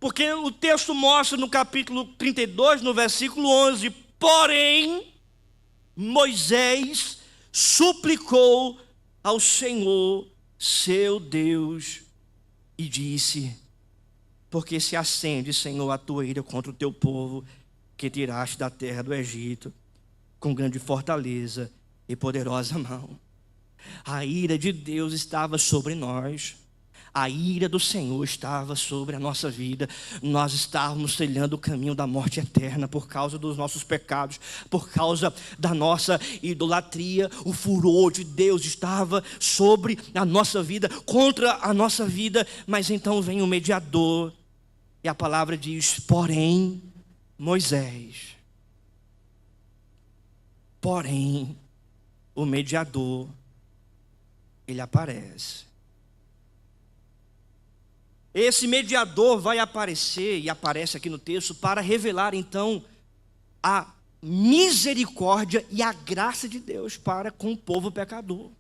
Porque o texto mostra no capítulo 32, no versículo 11: porém, Moisés suplicou ao Senhor, seu Deus, e disse: porque se acende, Senhor, a tua ira contra o teu povo, que tiraste da terra do Egito, com grande fortaleza e poderosa mão. A ira de Deus estava sobre nós. A ira do Senhor estava sobre a nossa vida. Nós estávamos trilhando o caminho da morte eterna por causa dos nossos pecados, por causa da nossa idolatria. O furor de Deus estava sobre a nossa vida, contra a nossa vida. Mas então vem o mediador, e a palavra diz: porém, Moisés. Porém, o mediador, ele aparece. Esse mediador vai aparecer, e aparece aqui no texto, para revelar então a misericórdia e a graça de Deus para com o povo pecador.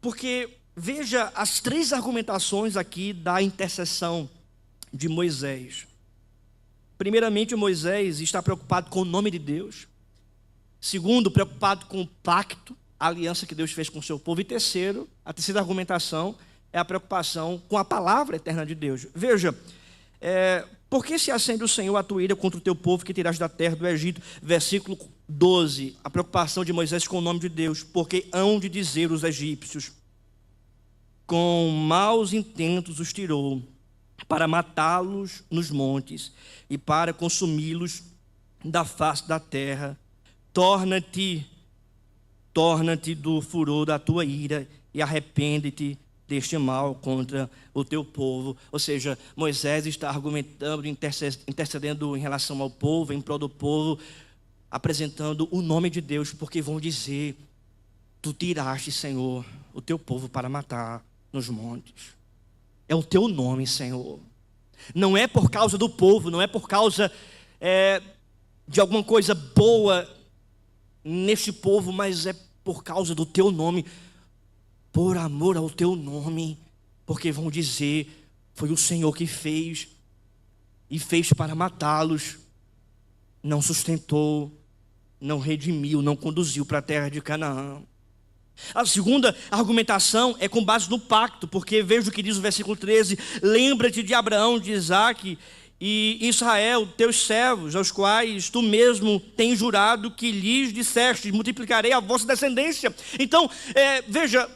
Porque veja as três argumentações aqui da intercessão de Moisés. Primeiramente, Moisés está preocupado com o nome de Deus. Segundo, preocupado com o pacto, a aliança que Deus fez com o seu povo. E terceiro, a terceira argumentação é a preocupação com a palavra eterna de Deus. Veja, por que se acende o Senhor a tua ira contra o teu povo que tiraste da terra do Egito? Versículo 12, a preocupação de Moisés com o nome de Deus. Porque hão de dizer os egípcios: com maus intentos os tirou, para matá-los nos montes e para consumi-los da face da terra. Torna-te do furor da tua ira e arrepende-te deste mal contra o teu povo. Ou seja, Moisés está argumentando, intercedendo em relação ao povo, em prol do povo, apresentando o nome de Deus, porque vão dizer: tu tiraste, Senhor, o teu povo para matar nos montes. É o teu nome, Senhor. Não é por causa do povo, não é por causa de alguma coisa boa neste povo, mas é por causa do teu nome, por amor ao teu nome, porque vão dizer: foi o Senhor que fez, e fez para matá-los, não sustentou, não redimiu, não conduziu para a terra de Canaã. A segunda argumentação é com base no pacto, porque veja o que diz o versículo 13: lembra-te de Abraão, de Isaque e Israel, teus servos, aos quais tu mesmo tens jurado, que lhes disseste: multiplicarei a vossa descendência. Então, veja,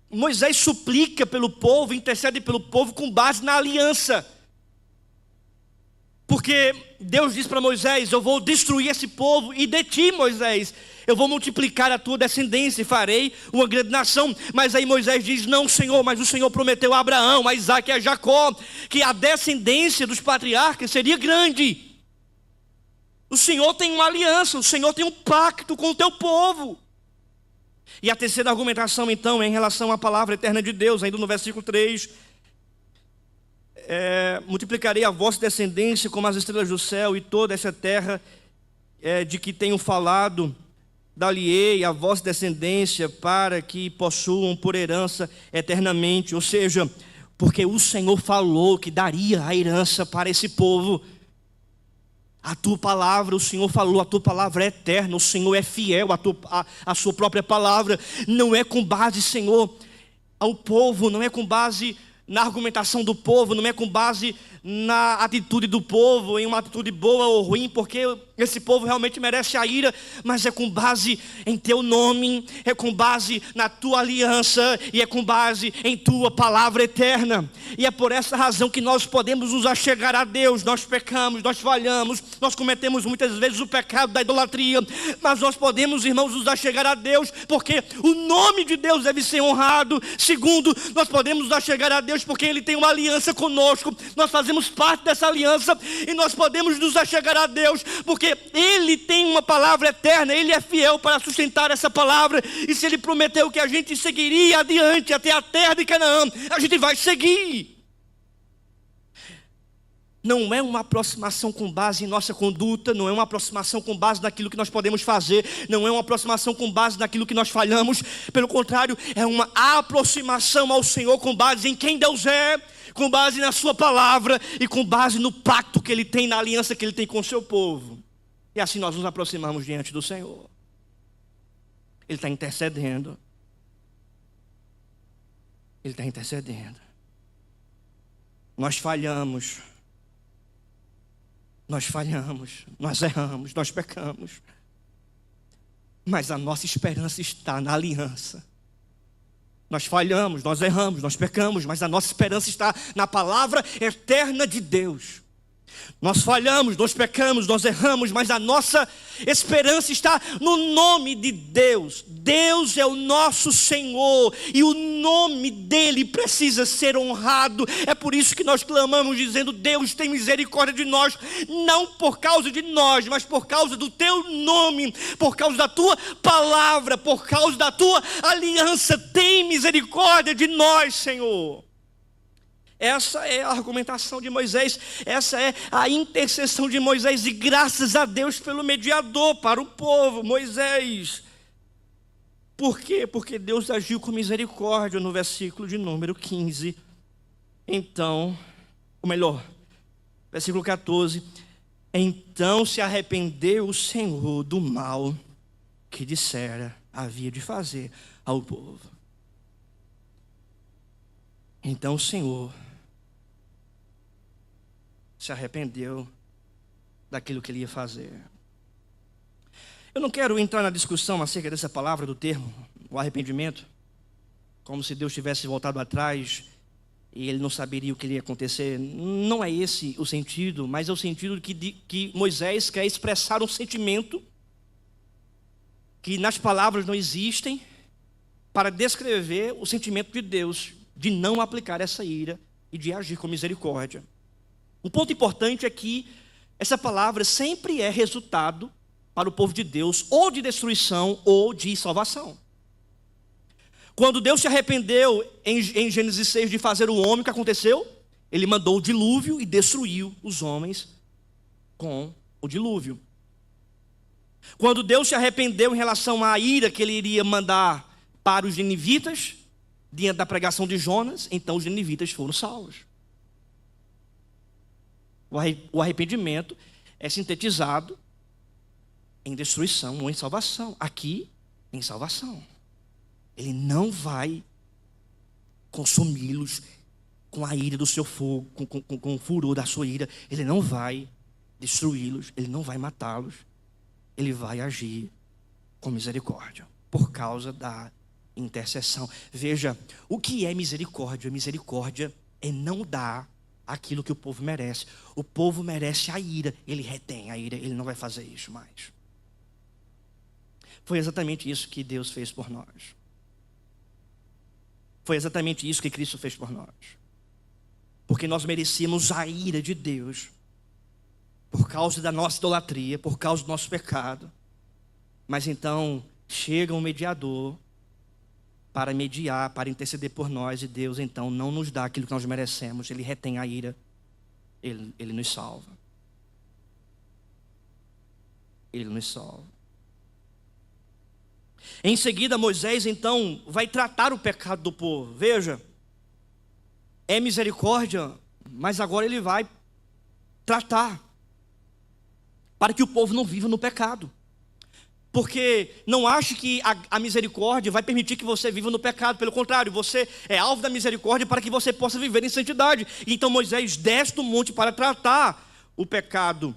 Moisés suplica pelo povo, intercede pelo povo com base na aliança. Porque Deus diz para Moisés: eu vou destruir esse povo, e de ti, Moisés, eu vou multiplicar a tua descendência e farei uma grande nação. Mas aí Moisés diz: não, Senhor, mas o Senhor prometeu a Abraão, a Isaque e a Jacó que a descendência dos patriarcas seria grande. O Senhor tem uma aliança, o Senhor tem um pacto com o teu povo. E a terceira argumentação então é em relação à palavra eterna de Deus, ainda no versículo 3. Multiplicarei a vossa descendência como as estrelas do céu, e toda essa terra de que tenho falado, dar-lhe-ei a vossa descendência, para que possuam por herança eternamente. Ou seja, porque o Senhor falou que daria a herança para esse povo. A tua palavra, o Senhor falou, a tua palavra é eterna, o Senhor é fiel à sua própria palavra. Não é com base, Senhor, ao povo, não é com base na argumentação do povo, não é com base na atitude do povo, em uma atitude boa ou ruim, porque esse povo realmente merece a ira, mas é com base em teu nome, é com base na tua aliança, e é com base em tua palavra eterna. E é por essa razão que nós podemos nos achegar a Deus. Nós pecamos, nós falhamos, nós cometemos muitas vezes o pecado da idolatria, mas nós podemos, irmãos, nos achegar a Deus, porque o nome de Deus deve ser honrado. Segundo, nós podemos nos achegar a Deus porque Ele tem uma aliança conosco, nós fazemos parte dessa aliança, e nós podemos nos achegar a Deus porque Ele tem uma palavra eterna, Ele é fiel para sustentar essa palavra, e se Ele prometeu que a gente seguiria adiante até a terra de Canaã, a gente vai seguir. Não é uma aproximação com base em nossa conduta, não é uma aproximação com base naquilo que nós podemos fazer, não é uma aproximação com base naquilo que nós falhamos. Pelo contrário, é uma aproximação ao Senhor com base em quem Deus é, com base na sua palavra e com base no pacto que ele tem, na aliança que ele tem com o seu povo. E assim nós nos aproximamos diante do Senhor. Ele está intercedendo. Ele está intercedendo. Nós falhamos, nós erramos, nós pecamos. Mas a nossa esperança está na aliança. Nós falhamos, nós erramos, nós pecamos, mas a nossa esperança está na palavra eterna de Deus. Nós falhamos, nós pecamos, nós erramos, mas a nossa esperança está no nome de Deus. Deus é o nosso Senhor e o nome dele precisa ser honrado. É por isso que nós clamamos dizendo: Deus, tem misericórdia de nós, não por causa de nós, mas por causa do teu nome, por causa da tua palavra, por causa da tua aliança. Tem misericórdia de nós, Senhor. Essa é a argumentação de Moisés, essa é a intercessão de Moisés, e graças a Deus pelo mediador para o povo, Moisés. Por quê? Porque Deus agiu com misericórdia no versículo de número 15. Então, ou melhor, versículo 14. Então se arrependeu o Senhor do mal que dissera havia de fazer ao povo. Então o Senhor se arrependeu daquilo que ele ia fazer. Eu não quero entrar na discussão acerca dessa palavra, do termo, o arrependimento, como se Deus tivesse voltado atrás e ele não saberia o que iria acontecer. Não é esse o sentido, mas é o sentido que Moisés quer expressar um sentimento que nas palavras não existem, para descrever o sentimento de Deus de não aplicar essa ira e de agir com misericórdia. Um ponto importante é que essa palavra sempre é resultado para o povo de Deus ou de destruição ou de salvação. Quando Deus se arrependeu em Gênesis 6 de fazer o homem, o que aconteceu? Ele mandou o dilúvio e destruiu os homens com o dilúvio. Quando Deus se arrependeu em relação à ira que ele iria mandar para os ninivitas, diante da pregação de Jonas, então os ninivitas foram salvos. O arrependimento é sintetizado em destruição ou em salvação. Aqui, em salvação. Ele não vai consumi-los com a ira do seu fogo, com o furor da sua ira. Ele não vai destruí-los, ele não vai matá-los. Ele vai agir com misericórdia, por causa da intercessão. Veja, o que é misericórdia? Misericórdia é não dar aquilo que o povo merece. O povo merece a ira, ele retém a ira, ele não vai fazer isso mais. Foi exatamente isso que Deus fez por nós. Foi exatamente isso que Cristo fez por nós. Porque nós merecíamos a ira de Deus, por causa da nossa idolatria, por causa do nosso pecado. Mas então chega um mediador para mediar, para interceder por nós, e Deus então não nos dá aquilo que nós merecemos. Ele retém a ira, ele nos salva. Ele nos salva. Em seguida, Moisés então vai tratar o pecado do povo. Veja, é misericórdia, mas agora ele vai tratar, para que o povo não viva no pecado. Porque não ache que a misericórdia vai permitir que você viva no pecado. Pelo contrário, você é alvo da misericórdia para que você possa viver em santidade. Então Moisés desce do monte para tratar o pecado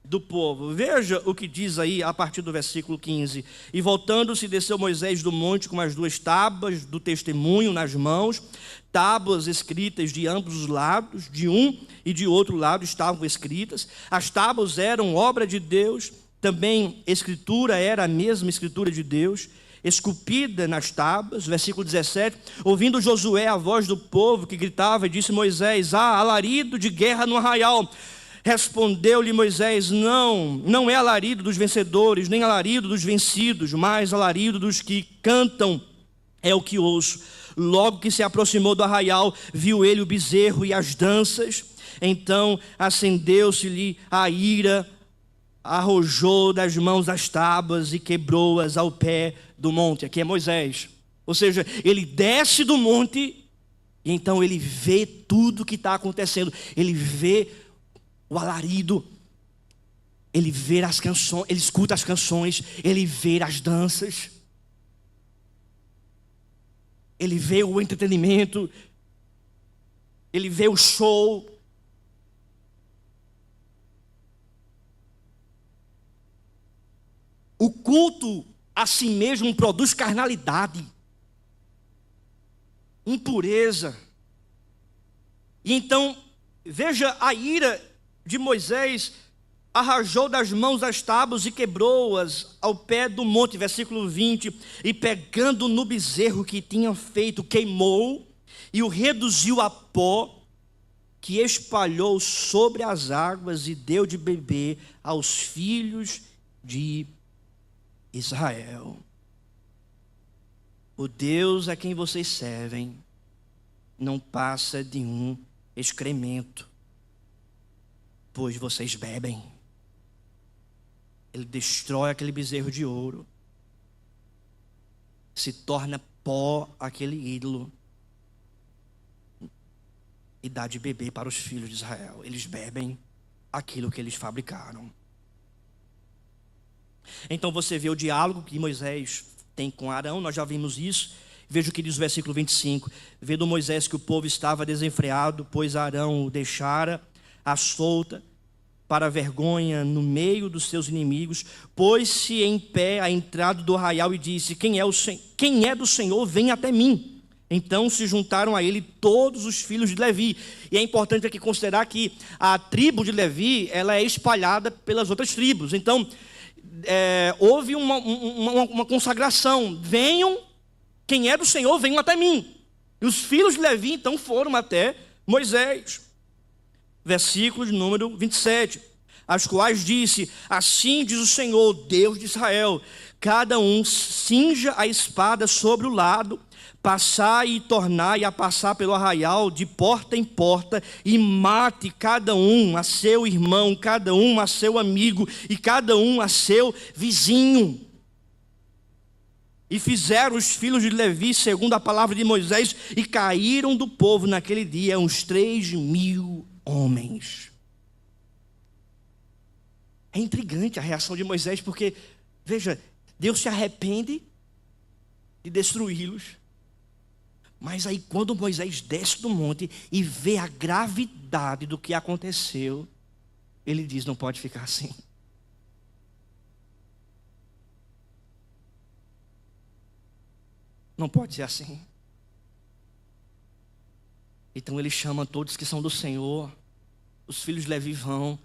do povo. Veja o que diz aí a partir do versículo 15. E voltando-se, desceu Moisés do monte com as 2 tábuas do testemunho nas mãos. Tábuas escritas de ambos os lados, de um e de outro lado estavam escritas. As tábuas eram obra de Deus. Também escritura era a mesma escritura de Deus, esculpida nas tábuas. Versículo 17. Ouvindo Josué a voz do povo que gritava, disse Moisés: alarido de guerra no arraial. Respondeu-lhe Moisés: não é alarido dos vencedores, nem alarido dos vencidos, mas alarido dos que cantam é o que ouço. Logo que se aproximou do arraial, viu ele o bezerro e as danças. Então acendeu-se-lhe a ira, arrojou das mãos as tábuas e quebrou-as ao pé do monte. Aqui é Moisés. Ou seja, ele desce do monte E então ele vê tudo que está acontecendo. Ele vê o alarido. Ele vê as canções, ele escuta as canções, ele vê as danças. Ele vê o entretenimento. Ele vê o show. O culto a si mesmo produz carnalidade, impureza. E então, veja, a ira de Moisés arrajou das mãos as tábuas e quebrou-as ao pé do monte, versículo 20, e pegando no bezerro que tinha feito, queimou e o reduziu a pó, que espalhou sobre as águas e deu de beber aos filhos de Israel. O Deus a quem vocês servem não passa de um excremento, pois vocês bebem. Ele destrói aquele bezerro de ouro, se torna pó aquele ídolo e dá de beber para os filhos de Israel. Eles bebem aquilo que eles fabricaram. Então você vê o diálogo que Moisés tem com Arão, nós já vimos isso. Veja o que diz o versículo 25. Vendo Moisés que o povo estava desenfreado, pois Arão o deixara à solta, para a vergonha no meio dos seus inimigos, pôs-se em pé à entrada do arraial e disse: quem é do Senhor, vem até mim. Então se juntaram a ele todos os filhos de Levi. E é importante aqui considerar que a tribo de Levi, ela é espalhada pelas outras tribos. Então, houve uma consagração. Venham, quem é do Senhor, venham até mim. E os filhos de Levi, então, foram até Moisés. Versículo de número 27. As quais disse: assim diz o Senhor, Deus de Israel, cada um cinja a espada sobre o lado, passai e tornai a passar pelo arraial de porta em porta, e mate cada um a seu irmão, cada um a seu amigo, e cada um a seu vizinho. E fizeram os filhos de Levi segundo a palavra de Moisés, e caíram do povo naquele dia uns 3.000 homens. É intrigante a reação de Moisés, porque, veja, Deus se arrepende de destruí-los. Mas aí quando Moisés desce do monte e vê a gravidade do que aconteceu, ele diz: não pode ficar assim. Não pode ser assim. Então ele chama todos que são do Senhor, os filhos de Levi vão,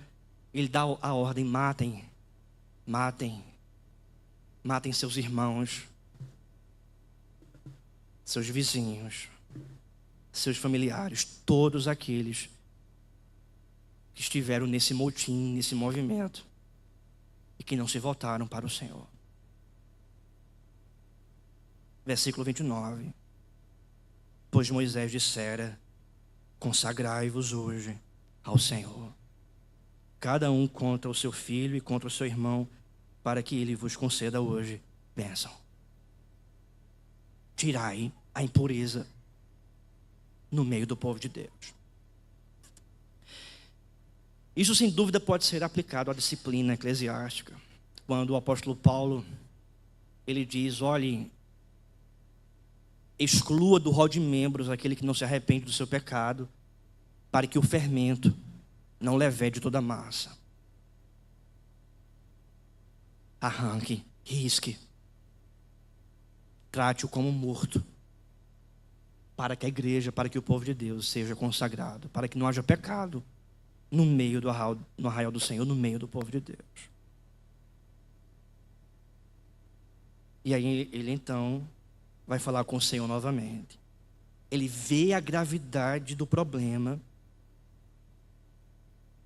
ele dá a ordem: matem seus irmãos, seus vizinhos, seus familiares, todos aqueles que estiveram nesse motim, nesse movimento, e que não se voltaram para o Senhor. Versículo 29. Pois Moisés dissera: consagrai-vos hoje ao Senhor, cada um contra o seu filho e contra o seu irmão, para que ele vos conceda hoje bênção. Tirai a impureza no meio do povo de Deus. Isso sem dúvida pode ser aplicado à disciplina eclesiástica. Quando o apóstolo Paulo, ele diz: olhem, exclua do rol de membros aquele que não se arrepende do seu pecado, para que o fermento não levede toda a massa. Arranque, risque, trate-o como morto, para que a igreja, para que o povo de Deus seja consagrado, para que não haja pecado no meio do arraial do Senhor, no meio do povo de Deus. E aí ele então vai falar com o Senhor novamente. Ele vê a gravidade do problema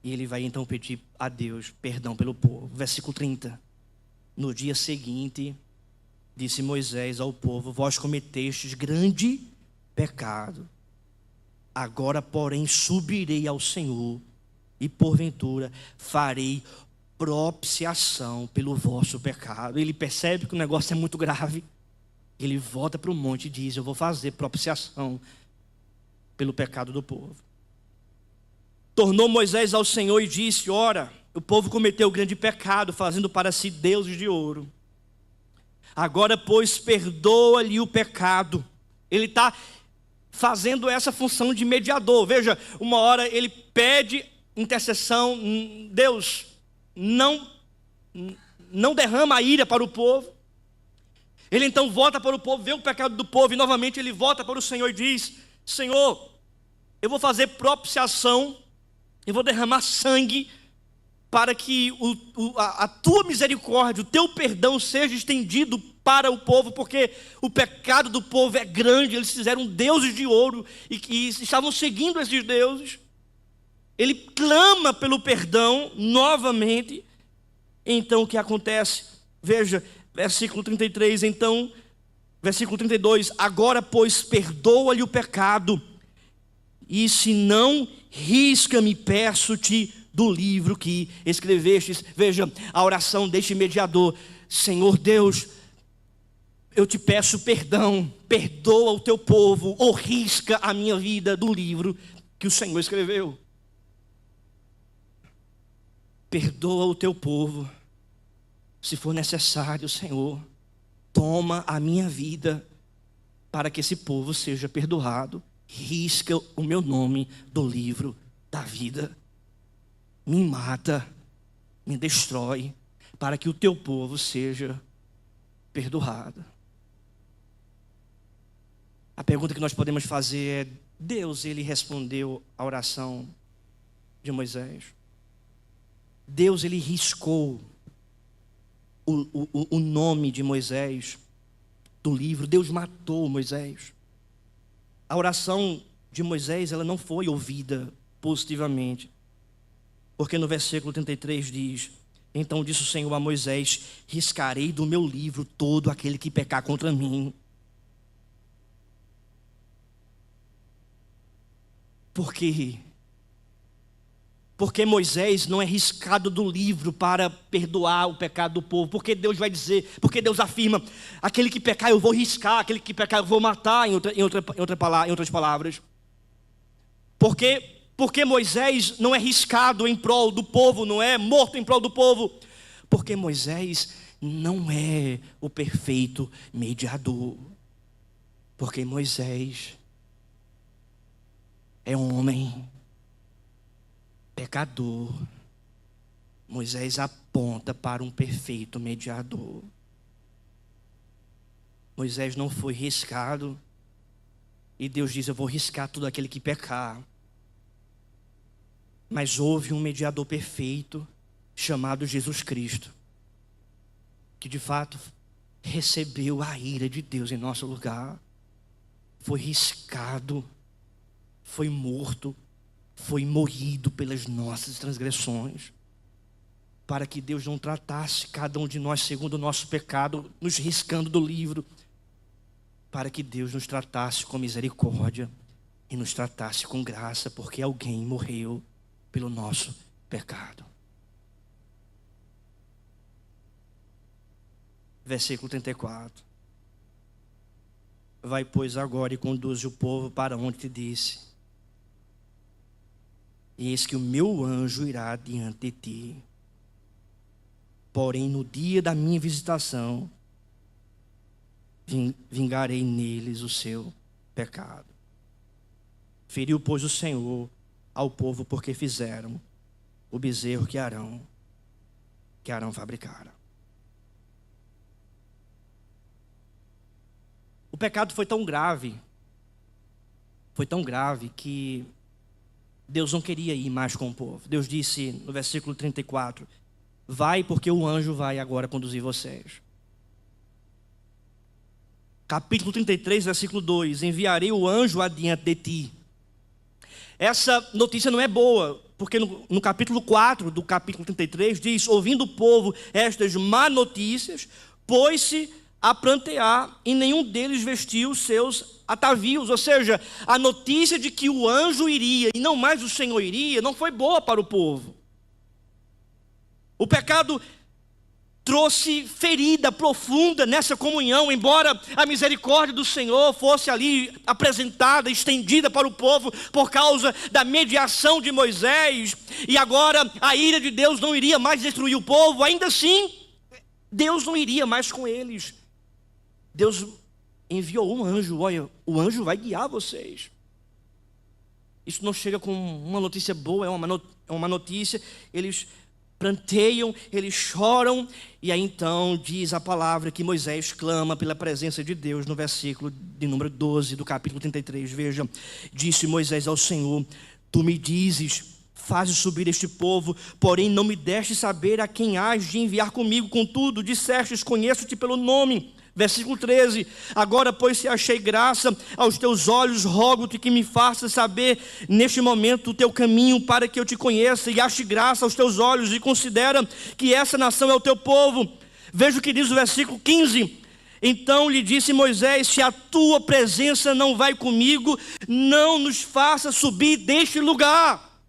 e ele vai então pedir a Deus perdão pelo povo. Versículo 30. No dia seguinte, disse Moisés ao povo: vós cometestes grande pecado. Agora, porém, subirei ao Senhor e porventura farei propiciação pelo vosso pecado. Ele percebe que o negócio é muito grave. Ele volta para o monte e diz: eu vou fazer propiciação pelo pecado do povo. Tornou Moisés ao Senhor e disse: ora, o povo cometeu grande pecado, fazendo para si deuses de ouro. Agora, pois, perdoa-lhe o pecado. Ele está fazendo essa função de mediador. Veja, uma hora ele pede intercessão. Deus não derrama a ira para o povo. Ele então volta para o povo, vê o pecado do povo, e novamente ele volta para o Senhor e diz: Senhor, eu vou fazer propiciação, eu vou derramar sangue, para que a tua misericórdia, o teu perdão seja estendido para o povo, porque o pecado do povo é grande. Eles fizeram deuses de ouro e estavam seguindo esses deuses. Ele clama pelo perdão novamente. Então o que acontece? Veja, versículo 33, então, versículo 32, agora, pois, perdoa-lhe o pecado, e se não, risca-me, peço-te, do livro que escrevestes. Veja, a oração deste mediador: Senhor Deus, eu te peço perdão, perdoa o teu povo, ou risca a minha vida do livro que o Senhor escreveu. Perdoa o teu povo. Se for necessário, Senhor, toma a minha vida para que esse povo seja perdoado. Risca o meu nome do livro da vida. Me mata, me destrói, para que o teu povo seja perdoado. A pergunta que nós podemos fazer é: Deus, ele respondeu à oração de Moisés? Deus, ele riscou o nome de Moisés do livro? Deus matou Moisés? A oração de Moisés, ela não foi ouvida positivamente, porque no versículo 33 diz: então disse o Senhor a Moisés: riscarei do meu livro todo aquele que pecar contra mim. Por quê? Porque Moisés não é riscado do livro para perdoar o pecado do povo. Porque Deus vai dizer, porque Deus afirma: aquele que pecar eu vou riscar, aquele que pecar eu vou matar, em outras palavras. Porque Moisés não é riscado em prol do povo, não é morto em prol do povo? Porque Moisés não é o perfeito mediador. Porque Moisés é um homem pecador. Moisés aponta para um perfeito mediador. Moisés não foi riscado, e Deus diz: eu vou riscar todo aquele que pecar. Mas houve um mediador perfeito, chamado Jesus Cristo, que de fato recebeu a ira de Deus em nosso lugar. Foi riscado, foi morto, foi moído pelas nossas transgressões, para que Deus não tratasse cada um de nós segundo o nosso pecado, nos riscando do livro, para que Deus nos tratasse com misericórdia e nos tratasse com graça, porque alguém morreu pelo nosso pecado. Versículo 34. Vai, pois, agora e conduze o povo para onde te disse. E eis que o meu anjo irá diante de ti. Porém, no dia da minha visitação, vingarei neles o seu pecado. Feriu, pois, o Senhor ao povo, porque fizeram o bezerro que Arão fabricara. O pecado foi tão grave que Deus não queria ir mais com o povo. Deus disse no versículo 34: vai, porque o anjo vai agora conduzir vocês. Capítulo 33, versículo 2: enviarei o anjo adiante de ti. Essa notícia não é boa, porque no capítulo 4 do capítulo 33 diz: ouvindo o povo estas má notícias, pôs-se a prantear, e nenhum deles vestiu os seus atavios. Ou seja, a notícia de que o anjo iria e não mais o Senhor iria não foi boa para o povo. O pecado trouxe ferida profunda nessa comunhão, embora a misericórdia do Senhor fosse ali apresentada, estendida para o povo por causa da mediação de Moisés, e agora a ira de Deus não iria mais destruir o povo, ainda assim, Deus não iria mais com eles. Deus enviou um anjo, olha, o anjo vai guiar vocês. Isso não chega com uma notícia boa, é uma notícia, eles pranteiam, eles choram, e aí então diz a palavra que Moisés clama pela presença de Deus no versículo de número 12 do capítulo 33, veja, disse Moisés ao Senhor, tu me dizes, fazes subir este povo, porém não me deste saber a quem hás de enviar comigo, contudo, dissestes, conheço-te pelo nome. Versículo 13, agora pois se achei graça aos teus olhos, rogo-te que me faças saber neste momento o teu caminho para que eu te conheça e ache graça aos teus olhos e considera que essa nação é o teu povo. Veja o que diz o versículo 15, então lhe disse Moisés, se a tua presença não vai comigo, não nos faça subir deste lugar.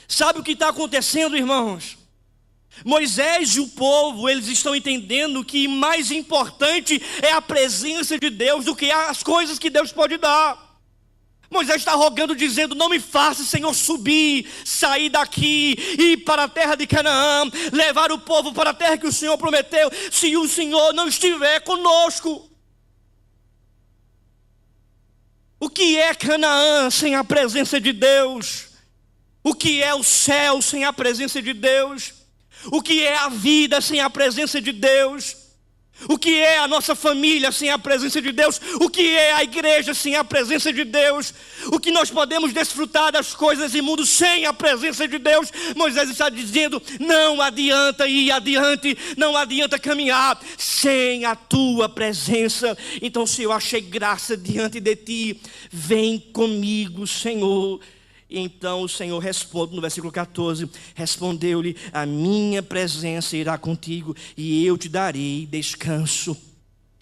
Sabe o que está acontecendo, irmãos? Moisés e o povo, eles estão entendendo que mais importante é a presença de Deus do que as coisas que Deus pode dar. Moisés está rogando, dizendo, não me faça, Senhor, subir, sair daqui, ir para a terra de Canaã, levar o povo para a terra que o Senhor prometeu, se o Senhor não estiver conosco. O que é Canaã sem a presença de Deus? O que é o céu sem a presença de Deus? O que é a vida sem a presença de Deus? O que é a nossa família sem a presença de Deus? O que é a igreja sem a presença de Deus? O que nós podemos desfrutar das coisas imundas sem a presença de Deus? Moisés está dizendo, não adianta ir adiante, não adianta caminhar sem a tua presença. Então se eu achei graça diante de ti, vem comigo, Senhor. Então o Senhor responde no versículo 14, respondeu-lhe, a minha presença irá contigo e eu te darei descanso.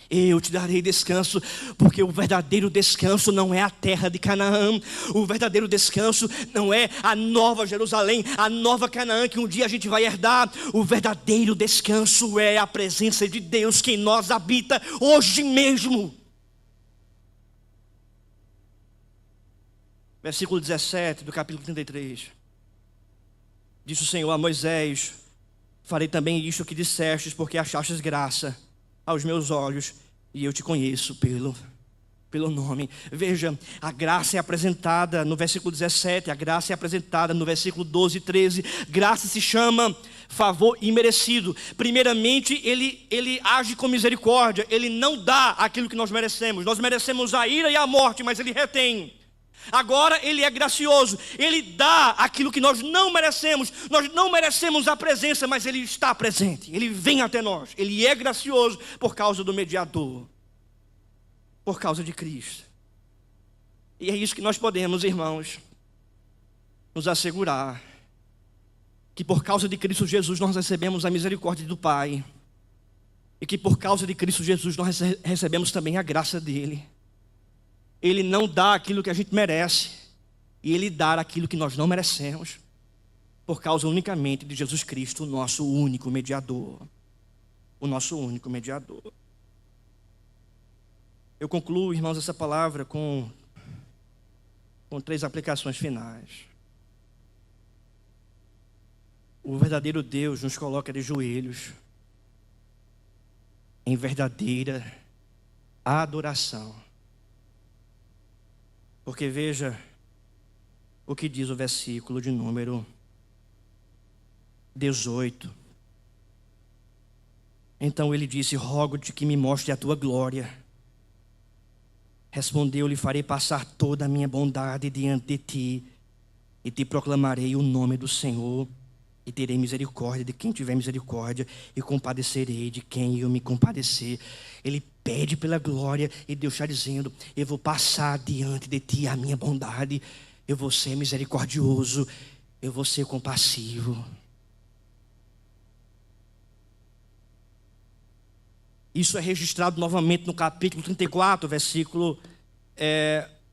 Eu te darei descanso, porque o verdadeiro descanso não é a terra de Canaã. O verdadeiro descanso não é a nova Jerusalém, a nova Canaã que um dia a gente vai herdar. O verdadeiro descanso é a presença de Deus que em nós habita hoje mesmo. Versículo 17 do capítulo 33. Disse o Senhor a Moisés, farei também isto que dissestes, porque achastes graça aos meus olhos, e eu te conheço pelo nome. Veja, a graça é apresentada no versículo 17, a graça é apresentada no versículo 12 e 13. Graça se chama favor imerecido. Primeiramente, ele age com misericórdia, ele não dá aquilo que nós merecemos. Nós merecemos a ira e a morte, mas ele retém. Agora ele é gracioso, ele dá aquilo que nós não merecemos a presença, mas ele está presente, ele vem até nós, ele é gracioso por causa do mediador, por causa de Cristo. E é isso que nós podemos, irmãos, nos assegurar, que por causa de Cristo Jesus nós recebemos a misericórdia do Pai, e que por causa de Cristo Jesus nós recebemos também a graça dele. Ele não dá aquilo que a gente merece, e ele dá aquilo que nós não merecemos, por causa unicamente de Jesus Cristo, o nosso único mediador. O nosso único mediador. Eu concluo, irmãos, essa palavra com 3 aplicações finais. O verdadeiro Deus nos coloca de joelhos, em verdadeira adoração. Porque veja o que diz o versículo de número 18. Então ele disse, rogo-te que me mostre a tua glória. Respondeu-lhe, farei passar toda a minha bondade diante de ti, e te proclamarei o nome do Senhor, e terei misericórdia de quem tiver misericórdia, e compadecerei de quem eu me compadecer. Ele pede pela glória, e Deus está dizendo, eu vou passar diante de ti a minha bondade, eu vou ser misericordioso, eu vou ser compassivo. Isso é registrado novamente no capítulo 34, versículo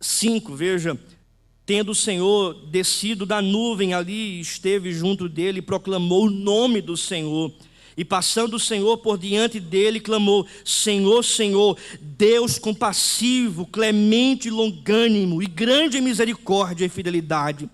5, veja. Tendo o Senhor descido da nuvem ali, esteve junto dele e proclamou o nome do Senhor. E passando o Senhor por diante dele, clamou: Senhor, Senhor, Deus compassivo, clemente, longânimo e grande em misericórdia e fidelidade,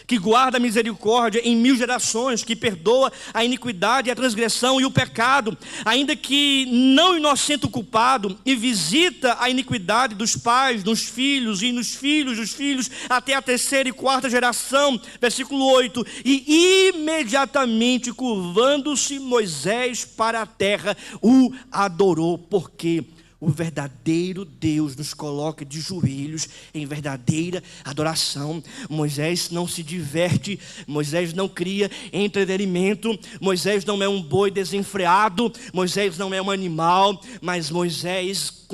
que guarda a misericórdia em 1000 gerações, que perdoa a iniquidade, a transgressão e o pecado, ainda que não inocente o culpado, e visita a iniquidade dos pais, nos filhos e nos filhos dos filhos, até a 3ª e 4ª geração. Versículo 8: e imediatamente curvando-se Moisés para a terra, o adorou, porque o verdadeiro Deus nos coloca de joelhos em verdadeira adoração. Moisés não se diverte, Moisés não cria entretenimento, Moisés não é um boi desenfreado, Moisés não é um animal, mas Moisés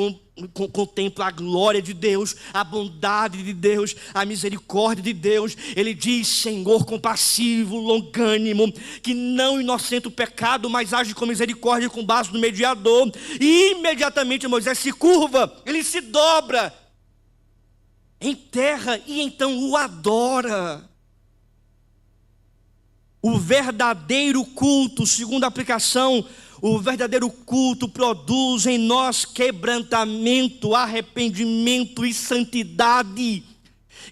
contempla a glória de Deus, a bondade de Deus, a misericórdia de Deus. Ele diz: Senhor compassivo, longânimo, que não inocenta o pecado, mas age com misericórdia com base no mediador. E imediatamente Moisés se curva, ele se dobra em terra e então o adora. O verdadeiro culto, segundo a aplicação, o verdadeiro culto produz em nós quebrantamento, arrependimento e santidade.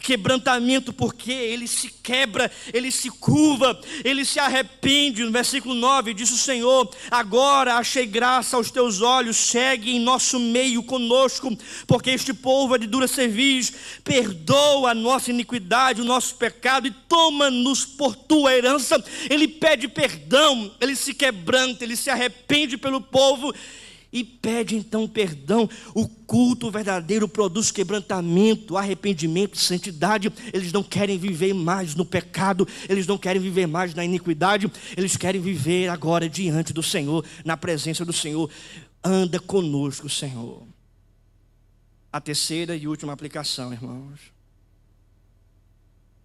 Quebrantamento porque ele se quebra, ele se curva, ele se arrepende. No versículo 9 diz o Senhor: agora achei graça aos teus olhos, segue em nosso meio conosco, porque este povo é de dura cerviz. Perdoa a nossa iniquidade, o nosso pecado, e toma-nos por tua herança. Ele pede perdão, ele se quebranta, ele se arrepende pelo povo e pede então perdão. O culto verdadeiro produz quebrantamento, arrependimento e santidade. Eles não querem viver mais no pecado, eles não querem viver mais na iniquidade, eles querem viver agora diante do Senhor, na presença do Senhor. Anda conosco, Senhor. A 3ª e última aplicação, irmãos: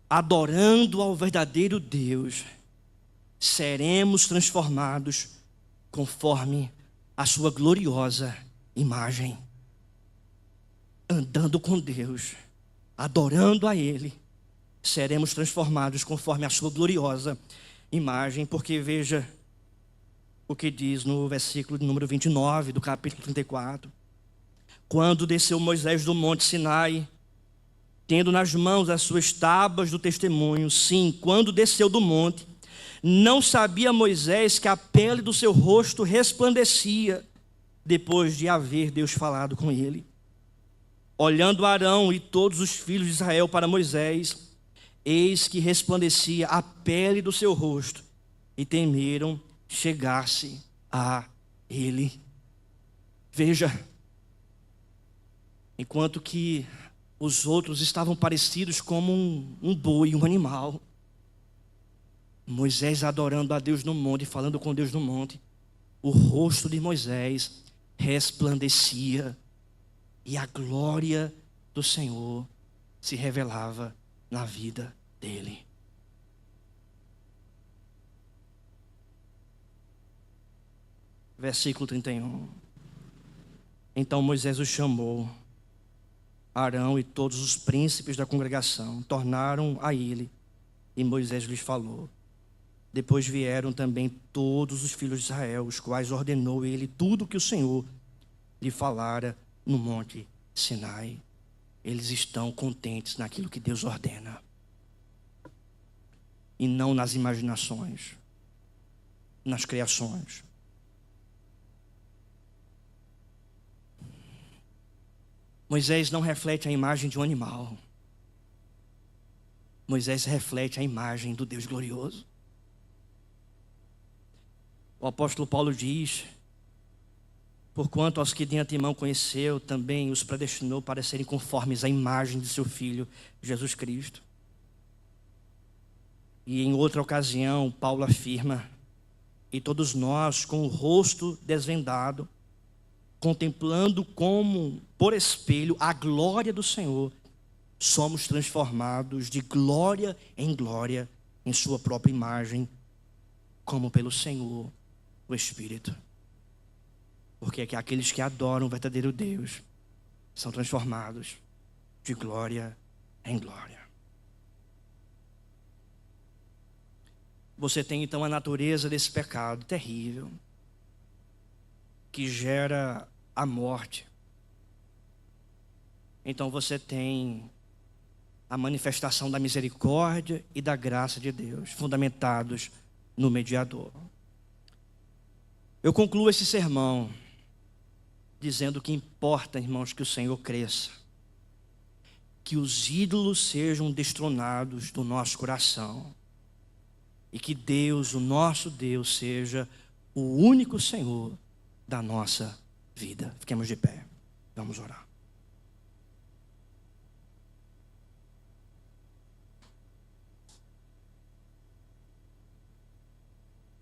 adorando ao verdadeiro Deus, seremos transformados conforme a sua gloriosa imagem. Andando com Deus, adorando a Ele, seremos transformados conforme a sua gloriosa imagem. Porque veja o que diz no versículo número 29 do capítulo 34. Quando desceu Moisés do monte Sinai, tendo nas mãos as suas tábuas do testemunho, sim, quando desceu do monte, não sabia Moisés que a pele do seu rosto resplandecia, depois de haver Deus falado com ele. Olhando Arão e todos os filhos de Israel para Moisés, eis que resplandecia a pele do seu rosto, e temeram chegar-se a ele. Veja, enquanto que os outros estavam parecidos como um boi, um animal, Moisés adorando a Deus no monte, falando com Deus no monte, o rosto de Moisés resplandecia e a glória do Senhor se revelava na vida dele. Versículo 31. Então Moisés os chamou, Arão e todos os príncipes da congregação, tornaram a ele, e Moisés lhes falou. Depois vieram também todos os filhos de Israel, os quais ordenou ele tudo que o Senhor lhe falara no monte Sinai. Eles estão contentes naquilo que Deus ordena, e não nas imaginações, nas criações. Moisés não reflete a imagem de um animal. Moisés reflete a imagem do Deus glorioso. O apóstolo Paulo diz: porquanto aos que de antemão conheceu, também os predestinou para serem conformes à imagem de seu Filho, Jesus Cristo. E em outra ocasião, Paulo afirma: e todos nós, com o rosto desvendado, contemplando como por espelho a glória do Senhor, somos transformados de glória em glória em sua própria imagem, como pelo Senhor, o Espírito. Porque é que aqueles que adoram o verdadeiro Deus são transformados de glória em glória. Você tem então a natureza desse pecado terrível, que gera a morte. Então você tem a manifestação da misericórdia e da graça de Deus, fundamentados no mediador. Eu concluo esse sermão dizendo que importa, irmãos, que o Senhor cresça, que os ídolos sejam destronados do nosso coração e que Deus, o nosso Deus, seja o único Senhor da nossa vida. Fiquemos de pé, vamos orar.